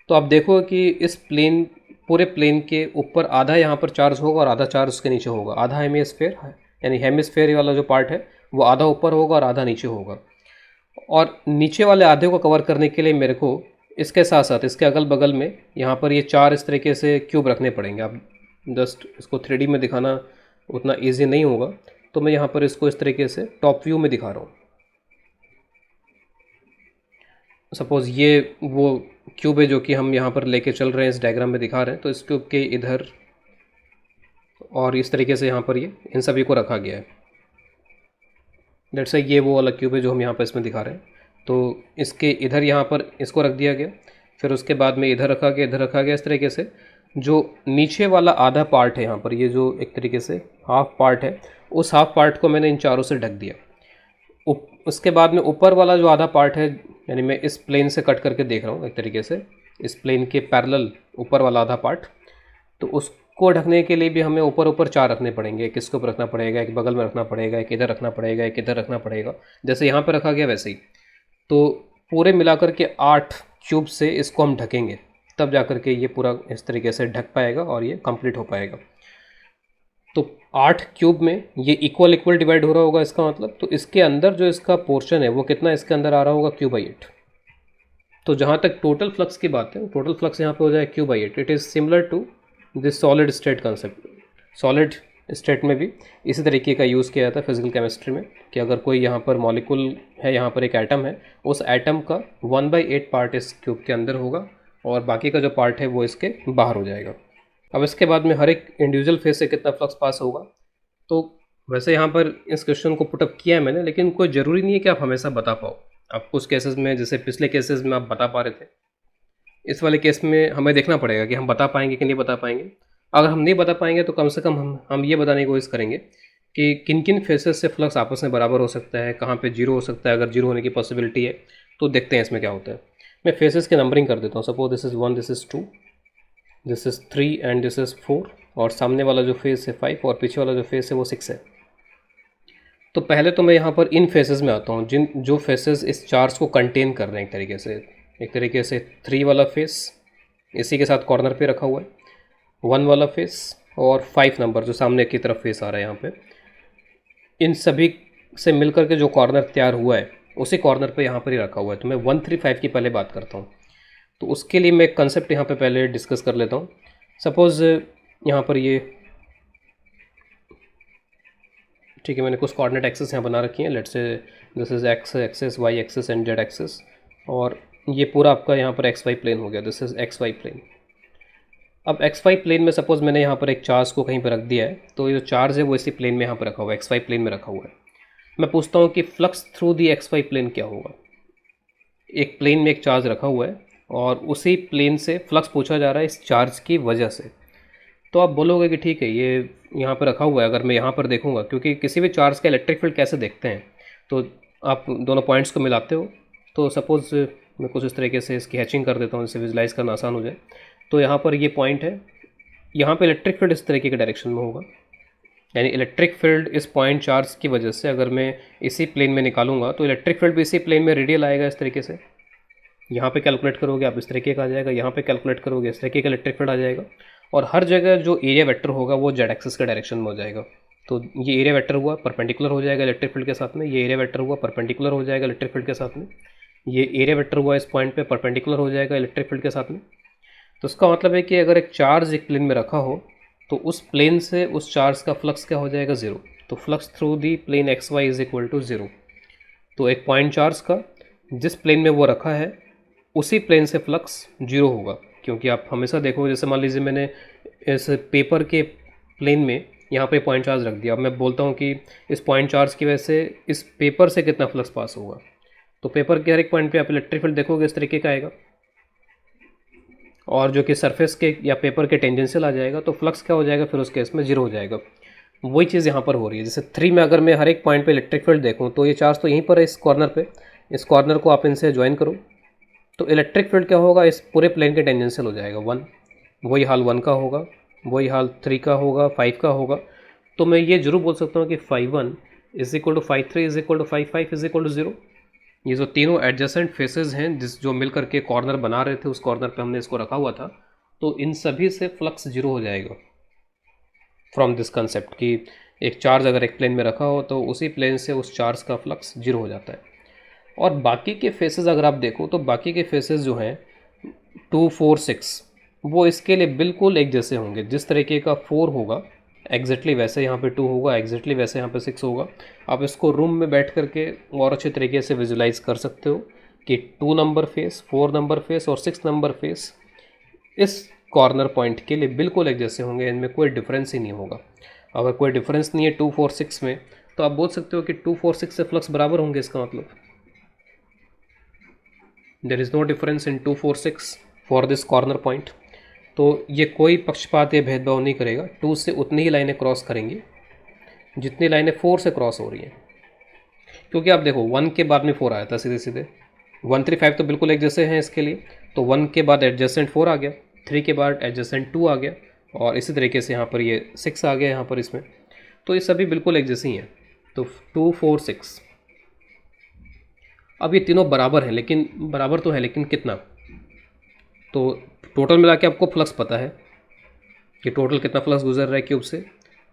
तो आप देखो कि इस प्लेन, पूरे प्लेन के ऊपर आधा यहाँ पर चार्ज होगा और आधा चार्ज उसके नीचे होगा। आधा हेमिस्फेयर है, यानी हेमिस्फेयर वाला जो पार्ट है वो आधा ऊपर होगा और आधा नीचे होगा। और नीचे वाले आधे को कवर करने के लिए मेरे को इसके साथ साथ इसके अगल बगल में यहाँ पर ये चार इस तरीके से क्यूब रखने पड़ेंगे। आप जस्ट इसको 3D में दिखाना उतना ईजी नहीं होगा, तो मैं यहाँ पर इसको इस तरीके से टॉप व्यू में दिखा रहा हूँ। सपोज़ ये वो क्यूब है जो कि हम यहाँ पर लेके चल रहे हैं, इस डायग्राम में दिखा रहे हैं। तो इस क्यूब के इधर और इस तरीके से यहाँ पर ये इन सभी को रखा गया है। जैसे ये वो वाला क्यूब है जो हम यहाँ पर इसमें दिखा रहे हैं, तो इसके इधर यहाँ पर इसको रख दिया गया, फिर उसके बाद में इधर रखा गया, इधर रखा गया। इस तरीके से जो नीचे वाला आधा पार्ट है यहाँ पर, ये जो एक तरीके से हाफ पार्ट है, उस हाफ पार्ट को मैंने इन चारों से ढक दिया। उसके बाद में ऊपर वाला जो आधा पार्ट है, यानी मैं इस प्लेन से कट करके देख रहा हूँ एक तरीके से, इस प्लेन के पैरेलल ऊपर वाला आधा पार्ट, तो को ढकने के लिए भी हमें ऊपर ऊपर 4 रखने पड़ेंगे, एक इसके ऊपर रखना पड़ेगा, एक बगल में रखना पड़ेगा, एक इधर रखना पड़ेगा, एक इधर रखना पड़ेगा, जैसे यहाँ पर रखा गया वैसे ही। तो पूरे मिलाकर के 8 क्यूब से इसको हम ढकेंगे, तब जाकर के ये पूरा इस तरीके से ढक पाएगा और ये कंप्लीट हो पाएगा। तो 8 क्यूब में ये इक्वल इक्वल डिवाइड हो रहा होगा इसका मतलब, तो इसके अंदर जो इसका पोर्शन है वो कितना इसके अंदर आ रहा होगा, Q/8। तो जहाँ तक टोटल फ्लक्स की बात है, टोटल फ्लक्स यहाँ पे हो जाए Q/8। It is similar to this solid state concept. Solid state में भी इसी तरीके का यूज़ किया जाता है फिजिकल केमिस्ट्री में, कि अगर कोई यहाँ पर मॉलिक्यूल है, यहाँ पर एक एटम है, उस एटम का 1/8 पार्ट इस क्यूब के अंदर होगा और बाकी का जो पार्ट है वो इसके बाहर हो जाएगा। अब इसके बाद में हर एक इंडिविजुअल फेज से कितना फ्लक्स पास होगा, तो वैसे यहाँ पर इस क्वेश्चन को पुटअप किया है मैंने, लेकिन कोई ज़रूरी नहीं है कि आप हमेशा बता पाओ। आप कुछ केसेस में, जैसे पिछले केसेस में आप बता पा रहे थे, इस वाले केस में हमें देखना पड़ेगा कि हम बता पाएंगे कि नहीं बता पाएंगे। अगर हम नहीं बता पाएंगे तो कम से कम हम ये बताने की कोशिश करेंगे कि किन किन फेसेस से फ्लक्स आपस में बराबर हो सकता है, कहाँ पे जीरो हो सकता है। अगर जीरो होने की पॉसिबिलिटी है तो देखते हैं इसमें क्या होता है। मैं फेसेस की नंबरिंग कर देता हूँ। Suppose this is 1, this is 2, this is 3 and this is 4, और सामने वाला जो फेस है 5 और पीछे वाला जो फेस है वो 6 है। तो पहले तो मैं यहाँ पर इन फेसेस में आता हूँ जो फेसेस इस चार्ज को कंटेन कर रहे हैं एक तरीके से 3 वाला फेस इसी के साथ कॉर्नर पे रखा हुआ है, 1 वाला फेस और 5 नंबर जो सामने की तरफ फेस आ रहा है यहाँ पे, इन सभी से मिलकर के जो कॉर्नर तैयार हुआ है उसी कॉर्नर पे यहाँ पर ही रखा हुआ है। तो मैं 1, 3, 5 की पहले बात करता हूँ। तो उसके लिए मैं एक कंसेप्ट यहाँ पे पहले डिस्कस कर लेता हूँ। सपोज़ यहाँ पर ये ठीक है, मैंने कुछ कोऑर्डिनेट एक्सेस यहाँ बना रखी हैं। Let's say this is X axis, Y axis and Z axis, और ये पूरा आपका यहाँ पर एक्स वाई प्लेन हो गया। This is X Y plane. अब एक्स वाई प्लेन में सपोज़ मैंने यहाँ पर एक चार्ज को कहीं पर रख दिया है, तो ये जो चार्ज है वो इसी प्लेन में यहाँ पर रखा हुआ है, एक्स वाई प्लेन में रखा हुआ है। मैं पूछता हूँ कि flux through the X Y plane क्या होगा। एक प्लेन में एक चार्ज रखा हुआ है और उसी प्लेन से फ्लक्स पूछा जा रहा है इस चार्ज की वजह से। तो आप बोलोगे कि ठीक है, ये यहाँ पर रखा हुआ है, अगर मैं यहाँ पर देखूँगा, क्योंकि किसी भी चार्ज का इलेक्ट्रिक फील्ड कैसे देखते हैं, तो आप दोनों पॉइंट्स को मिलाते हो। तो सपोज़ मैं कुछ इस तरीके से इसकी हैचिंग कर देता हूँ जिससे विजुलाइज़ करना आसान हो जाए। तो यहाँ पर ये पॉइंट है, यहाँ पर इलेक्ट्रिक फील्ड इस तरीके के डायरेक्शन में होगा, यानी इलेक्ट्रिक फील्ड इस पॉइंट चार्ज की वजह से अगर मैं इसी प्लेन में निकालूंगा तो इलेक्ट्रिक फील्ड भी इसी प्लेन में रेडियल आएगा इस तरीके से। यहाँ पे कैलकुलेट करोगे आप इस तरीके का आ जाएगा, यहाँ पे कैलकुलेट करोगे इस तरीके का इलेक्ट्रिक फील्ड आ जाएगा, और हर जगह जो एरिया वेक्टर होगा वो जेड एक्सिस के डायरेक्शन में हो जाएगा। तो ये एरिया वेक्टर हुआ परपेंडिकुलर हो जाएगा इलेक्ट्रिक फील्ड के साथ में, ये एरिया वेक्टर हुआ परपेंडिकुलर हो जाएगा इलेक्ट्रिक फील्ड के साथ में, ये एरिया वेक्टर हुआ इस पॉइंट पे परपेंडिकुलर हो जाएगा इलेक्ट्रिक फील्ड के साथ में। तो इसका मतलब है कि अगर एक चार्ज एक प्लेन में रखा हो तो उस प्लेन से उस चार्ज का फ्लक्स क्या हो जाएगा, 0। तो flux through the plane X Y is equal to 0। तो एक पॉइंट चार्ज का जिस प्लेन में वो रखा है उसी प्लेन से फ्लक्स 0 होगा, क्योंकि आप हमेशा देखो, जैसे मान लीजिए मैंने इस पेपर के प्लेन में यहाँ पे पॉइंट चार्ज रख दिया। अब मैं बोलता हूँ कि इस पॉइंट चार्ज की वजह से इस पेपर से कितना फ्लक्स पास होगा, तो पेपर के हर एक पॉइंट पे आप इलेक्ट्रिक फील्ड देखोगे इस तरीके का आएगा, और जो कि सरफेस के या पेपर के टेंजेंशियल आ जाएगा, तो फ्लक्स क्या हो जाएगा फिर उस केस में 0 हो जाएगा। वही चीज़ यहाँ पर हो रही है। जैसे 3 में अगर मैं हर एक पॉइंट पे इलेक्ट्रिक फील्ड देखूँ तो ये चार्ज तो यहीं पर है इस कॉर्नर पे, इस कॉर्नर को आप इनसे ज्वाइन करो तो इलेक्ट्रिक फील्ड क्या होगा, इस पूरे प्लेन के टेंजेंशियल हो जाएगा 1। वही हाल 1 का होगा, वही हाल 3 का होगा, 5 का होगा। तो मैं ये जरूर बोल सकता हूँ कि 5(1) is equal to 5(3) is equal to 5(5) is equal to 0। ये जो तीनों एडजेसेंट फेसेस हैं जो मिल करके कॉर्नर बना रहे थे, उस कॉर्नर पे हमने इसको रखा हुआ था, तो इन सभी से फ्लक्स 0 हो जाएगा फ्रॉम दिस कंसेप्ट कि एक चार्ज अगर एक प्लेन में रखा हो तो उसी प्लेन से उस चार्ज का फ्लक्स 0 हो जाता है। और बाकी के फेसेस अगर आप देखो तो बाकी के फेसेस जो हैं 2, 4, 6 वो इसके लिए बिल्कुल एक जैसे होंगे। जिस तरीके का 4 होगा एग्जैक्टली वैसे यहाँ पे 2 होगा, एग्जैक्टली वैसे यहाँ पे 6 होगा। आप इसको रूम में बैठ करके और अच्छे तरीके से विजुलाइज कर सकते हो कि 2 नंबर फेस, 4 नंबर फेस और 6 नंबर फेस इस कॉर्नर पॉइंट के लिए बिल्कुल एक जैसे होंगे, इनमें कोई डिफरेंस ही नहीं होगा। अगर कोई डिफरेंस नहीं है 2, 4, 6 में, तो आप बोल सकते हो कि 2, 4, 6 से फ्लक्स बराबर होंगे। इसका मतलब there is no difference in 2, 4, 6 for this corner point. तो ये कोई पक्षपात या भेदभाव नहीं करेगा, 2 से उतनी ही लाइनें क्रॉस करेंगी जितनी लाइनें 4 से क्रॉस हो रही हैं। क्योंकि आप देखो 1 के बाद में 4 आया था सीधे सीधे, 1, 3, 5 तो बिल्कुल एक जैसे हैं इसके लिए, तो 1 के बाद एडजेसेंट 4 आ गया, 3 के बाद एडजेसेंट 2 आ गया, और इसी तरीके से यहाँ पर ये 6 आ गया यहाँ पर इसमें, तो ये सभी बिल्कुल एक जैसे ही हैं। तो 2 4 6, अब ये तीनों बराबर हैं, लेकिन बराबर तो है लेकिन कितना, तो टोटल मिला के आपको फ्लक्स पता है कि टोटल कितना फ्लक्स गुजर रहा है क्यूब से,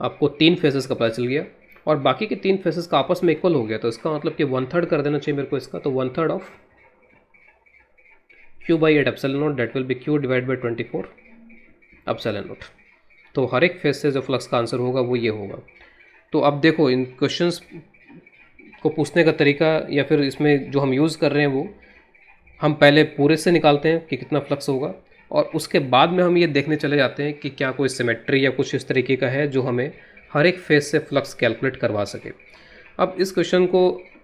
आपको 3 फेसेस का पता चल गया और बाकी के 3 फेसेस का आपस में इक्वल हो गया, तो इसका मतलब कि 1/3 कर देना चाहिए मेरे को इसका, तो 1/3 of Q/8 epsilon not, that will be Q divide by 24 epsilon nought. तो हर एक फेस से जो फ्लक्स का आंसर होगा वो ये होगा। तो अब देखो इन क्वेश्चंस को पूछने का तरीका या फिर इसमें जो हम यूज़ कर रहे हैं वो हम पहले पूरे से निकालते हैं कि कितना फ्लक्स होगा, और उसके बाद में हम ये देखने चले जाते हैं कि क्या कोई सिमेट्री या कुछ इस तरीके का है जो हमें हर एक फेस से फ्लक्स कैलकुलेट करवा सके। अब इस क्वेश्चन को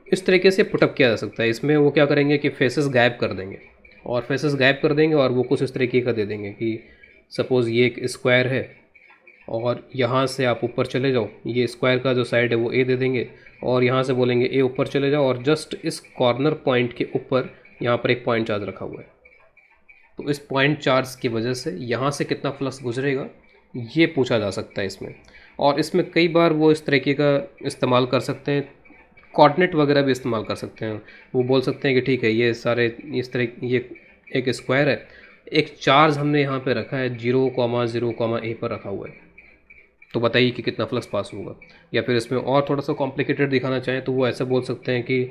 इस तरीके से पुटअप किया जा सकता है। इसमें वो क्या करेंगे कि फेसेस गायब कर देंगे, और फेसेस गायब कर देंगे और वो कुछ इस तरीके का दे देंगे कि सपोज़ ये एक स्क्वायर है और यहाँ से आप ऊपर चले जाओ, ये स्क्वायर का जो साइड है वो ए दे देंगे, और यहाँ से बोलेंगे ए ऊपर चले जाओ और जस्ट इस कॉर्नर पॉइंट के ऊपर यहाँ पर एक पॉइंट चार्ज रखा हुआ है, तो इस पॉइंट चार्ज की वजह से यहाँ से कितना फ्लक्स गुजरेगा ये पूछा जा सकता है इसमें। और इसमें कई बार वो इस तरीके का इस्तेमाल कर सकते हैं, कोऑर्डिनेट वगैरह भी इस्तेमाल कर सकते हैं। वो बोल सकते हैं कि ठीक है ये सारे इस तरह ये एक स्क्वायर है, एक चार्ज हमने यहाँ पे रखा है 0,0,a पर रखा हुआ है, तो बताइए कि कितना फ्लक्स पास होगा। या फिर इसमें और थोड़ा सा कॉम्प्लिकेटेड दिखाना चाहें तो वो ऐसा बोल सकते हैं कि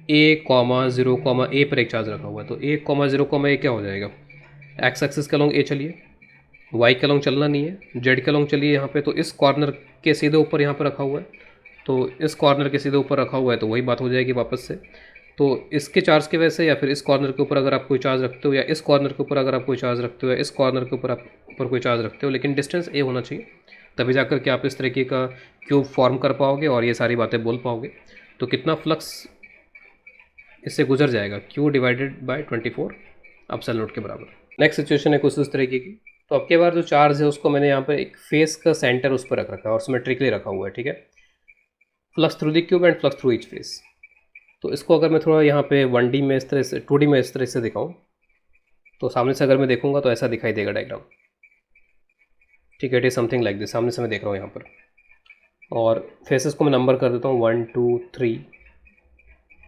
a,0,a पर एक चार्ज रखा हुआ है, तो a,0,a क्या हो जाएगा, एक्स एक्सिस के लॉन्ग a चलिए, वाई के लॉन्ग चलना नहीं है, जेड के लॉन्ग चलिए यहाँ पे, तो इस कॉर्नर के सीधे ऊपर यहाँ पर रखा हुआ है, तो इस कॉर्नर के सीधे ऊपर रखा हुआ है, तो वही बात हो जाएगी वापस से। तो इसके चार्ज की वजह से या फिर इस कॉर्नर के ऊपर अगर आप कोई चार्ज रखते हो, या इस कॉर्नर के ऊपर अगर आप कोई चार्ज रखते हो, या इस कॉर्नर के ऊपर आप ऊपर कोई चार्ज रखते हो, लेकिन डिस्टेंस ए होना चाहिए, तभी जाकर के आप इस तरीके का क्यूब फॉर्म कर पाओगे और ये सारी बातें बोल पाओगे। तो कितना फ्लक्स इससे गुजर जाएगा, Q divided by 24 epsilon not के बराबर। नेक्स्ट सिचुएशन है कुछ इस तरीके की। तो अब के बार जो चार्ज है उसको मैंने यहाँ पर एक फेस का सेंटर उस पर रख रखा है और सिमेट्रिकली रखा हुआ है, ठीक है, flux through the cube and flux through each face. तो इसको अगर मैं थोड़ा यहाँ पे 1D में इस तरह से 2D में इस तरह से दिखाऊँ, तो सामने से अगर मैं देखूँगा तो ऐसा दिखाई देगा डायग्राम, ठीक है, it is something like this. सामने से मैं देख रहा हूँ यहाँ पर, और फेसेस को मैं नंबर कर देता हूँ 1 2 3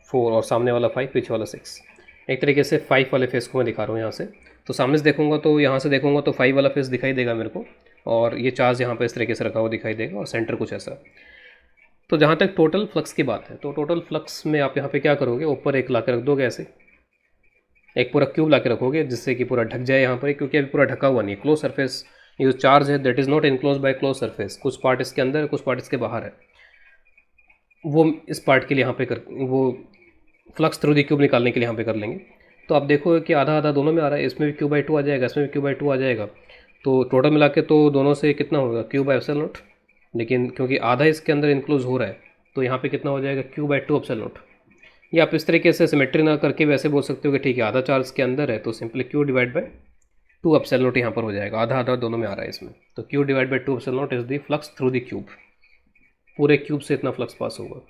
4, और सामने वाला 5, पीछे वाला 6। एक तरीके से 5 वाले फेस को मैं दिखा रहा हूँ यहाँ से। तो सामने से देखूँगा तो यहाँ से देखूँगा तो 5 वाला फेस दिखाई देगा मेरे को, और ये चार्ज यहाँ पे इस तरीके से रखा हुआ दिखाई देगा, और सेंटर कुछ ऐसा। तो जहाँ तक टोटल फ्लक्स की बात है, तो टोटल फ्लक्स में आप यहाँ पे क्या करोगे, ऊपर एक ला के रख दोगे ऐसे, एक पूरा क्यूब ला के रखोगे जिससे कि पूरा ढक जाए यहाँ पर, क्योंकि अभी पूरा ढका हुआ नहीं है, क्लोज सरफेस। ये जो चार्ज है that is not enclose by close surface, कुछ पार्ट इसके अंदर है, कुछ पार्ट इसके बाहर है। वो इस पार्ट के लिए यहाँ पे कर वो फ्लक्स थ्रू द क्यूब निकालने के लिए यहाँ पे कर लेंगे। तो आप देखो कि आधा आधा दोनों में आ रहा है, इसमें भी Q/2 आ जाएगा, इसमें भी Q/2 आ जाएगा, तो टोटल मिला के तो दोनों से कितना होगा, Q/एप्सिलॉन नॉट। लेकिन क्योंकि आधा इसके अंदर इंक्लूज हो रहा है तो यहाँ पे कितना हो जाएगा, Q/2 एप्सिलॉन नॉट। या आप इस तरीके से सिमेट्री ना करके वैसे बोल सकते हो कि ठीक है आधा चार्ज के अंदर है तो simply Q divide by 2 epsilon naught यहाँ पर हो जाएगा, आधा आधा दोनों में आ रहा है इसमें। तो Q divide by 2 epsilon not is the flux through the cube. पूरे क्यूब से इतना फ्लक्स पास होगा,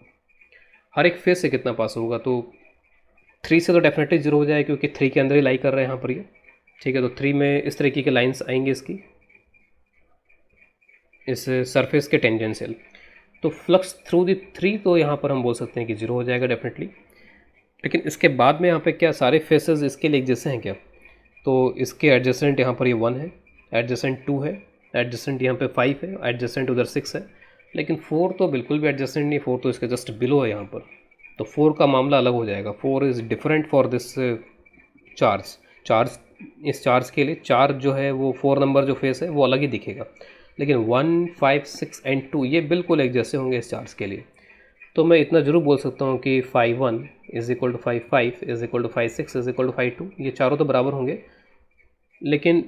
हर एक फेस से कितना पास होगा, तो 3 से तो डेफिनेटली 0 हो जाएगा क्योंकि 3 के अंदर ही लाई कर रहे हैं यहाँ पर ये, ठीक है। तो 3 में इस तरीके की लाइंस आएंगी इसकी, इस सरफेस के टेंजेंशियल, तो फ्लक्स थ्रू द 3 तो यहाँ पर हम बोल सकते हैं कि 0 हो जाएगा डेफिनेटली। लेकिन इसके बाद में यहाँ पे क्या सारे फेसेस इसके लिए एक जैसे हैं क्या, तो इसके एडजेसेंट यहाँ पर ये 1 है, एडजेसेंट 2 है, एडजेसेंट यहाँ पे 5 है, एडजेसेंट उधर 6 है, लेकिन 4 तो बिल्कुल भी एडजेसेंट नहीं, 4 तो इसके जस्ट बिलो है यहाँ पर। तो 4 का मामला अलग हो जाएगा, 4 is different for this charge. इस चार्ज के लिए चार्ज जो है वो 4 नंबर जो फेस है वो अलग ही दिखेगा, लेकिन 1 5 6 एंड 2 ये बिल्कुल एक जैसे होंगे इस चार्ज के लिए। तो मैं इतना ज़रूर बोल सकता हूँ कि 5 1 is equal to 5 5 is equal to 5 6 is equal to 5 2, ये चारों तो बराबर होंगे, लेकिन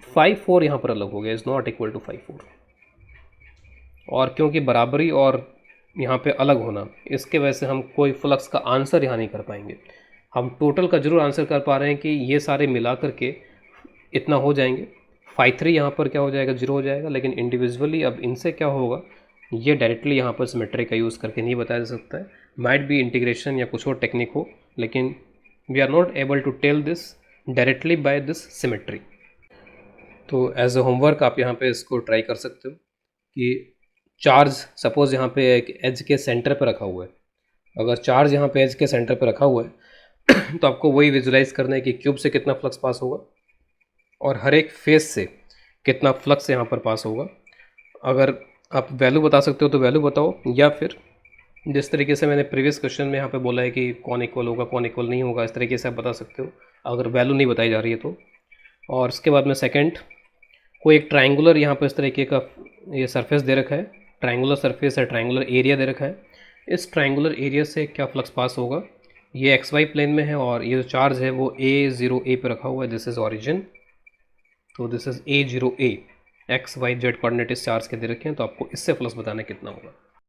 5 4 यहाँ पर अलग हो गया, इज़ नॉट इक्वल टू 5 4। और क्योंकि बराबरी और यहाँ पे अलग होना, इसके वजह से हम कोई फ्लक्स का आंसर यहाँ नहीं कर पाएंगे। हम टोटल का जरूर आंसर कर पा रहे हैं कि ये सारे मिला करके इतना हो जाएंगे। 5 3 यहाँ पर क्या हो जाएगा, 0 हो जाएगा, लेकिन इंडिविजुअली अब इनसे क्या होगा ये डायरेक्टली यहाँ पर सिमेट्री का यूज़ करके नहीं बताया जा सकता है। माइट बी इंटीग्रेशन या कुछ और टेक्निक हो, लेकिन we are not able to tell this directly by this symmetry. तो एज ए होमवर्क आप यहाँ पे इसको ट्राई कर सकते हो कि चार्ज सपोज़ यहाँ पे एक एज के सेंटर पे रखा हुआ है, अगर चार्ज यहाँ पे एज के सेंटर पे रखा हुआ है तो आपको वही विजुलाइज करना है कि क्यूब से कितना फ्लक्स पास होगा और हर एक फेस से कितना फ्लक्स यहाँ पर पास होगा। अगर आप वैल्यू बता सकते हो तो वैल्यू बताओ, या फिर जिस तरीके से मैंने प्रीवियस क्वेश्चन में यहाँ पे बोला है कि कौन इक्वल होगा कौन इक्वल नहीं होगा, इस तरीके से आप बता सकते हो अगर वैल्यू नहीं बताई जा रही है तो। और उसके बाद में सेकंड, कोई एक ट्रायंगुलर यहाँ पर इस तरीके का ये सरफेस दे रखा है, ट्रायंगुलर सरफेस है, ट्रायंगुलर एरिया दे रखा है, इस ट्रायंगुलर एरिया से क्या फ्लक्स पास होगा, ये एक्स वाई प्लेन में है और ये जो चार्ज है वो A0A पे रखा हुआ है, दिस इज़ ऑरिजिन, तो this is A0A, X Y Z coordinate इस चार्ज के दे रखे हैं, तो आपको इससे फ्लक्स बताना कितना होगा।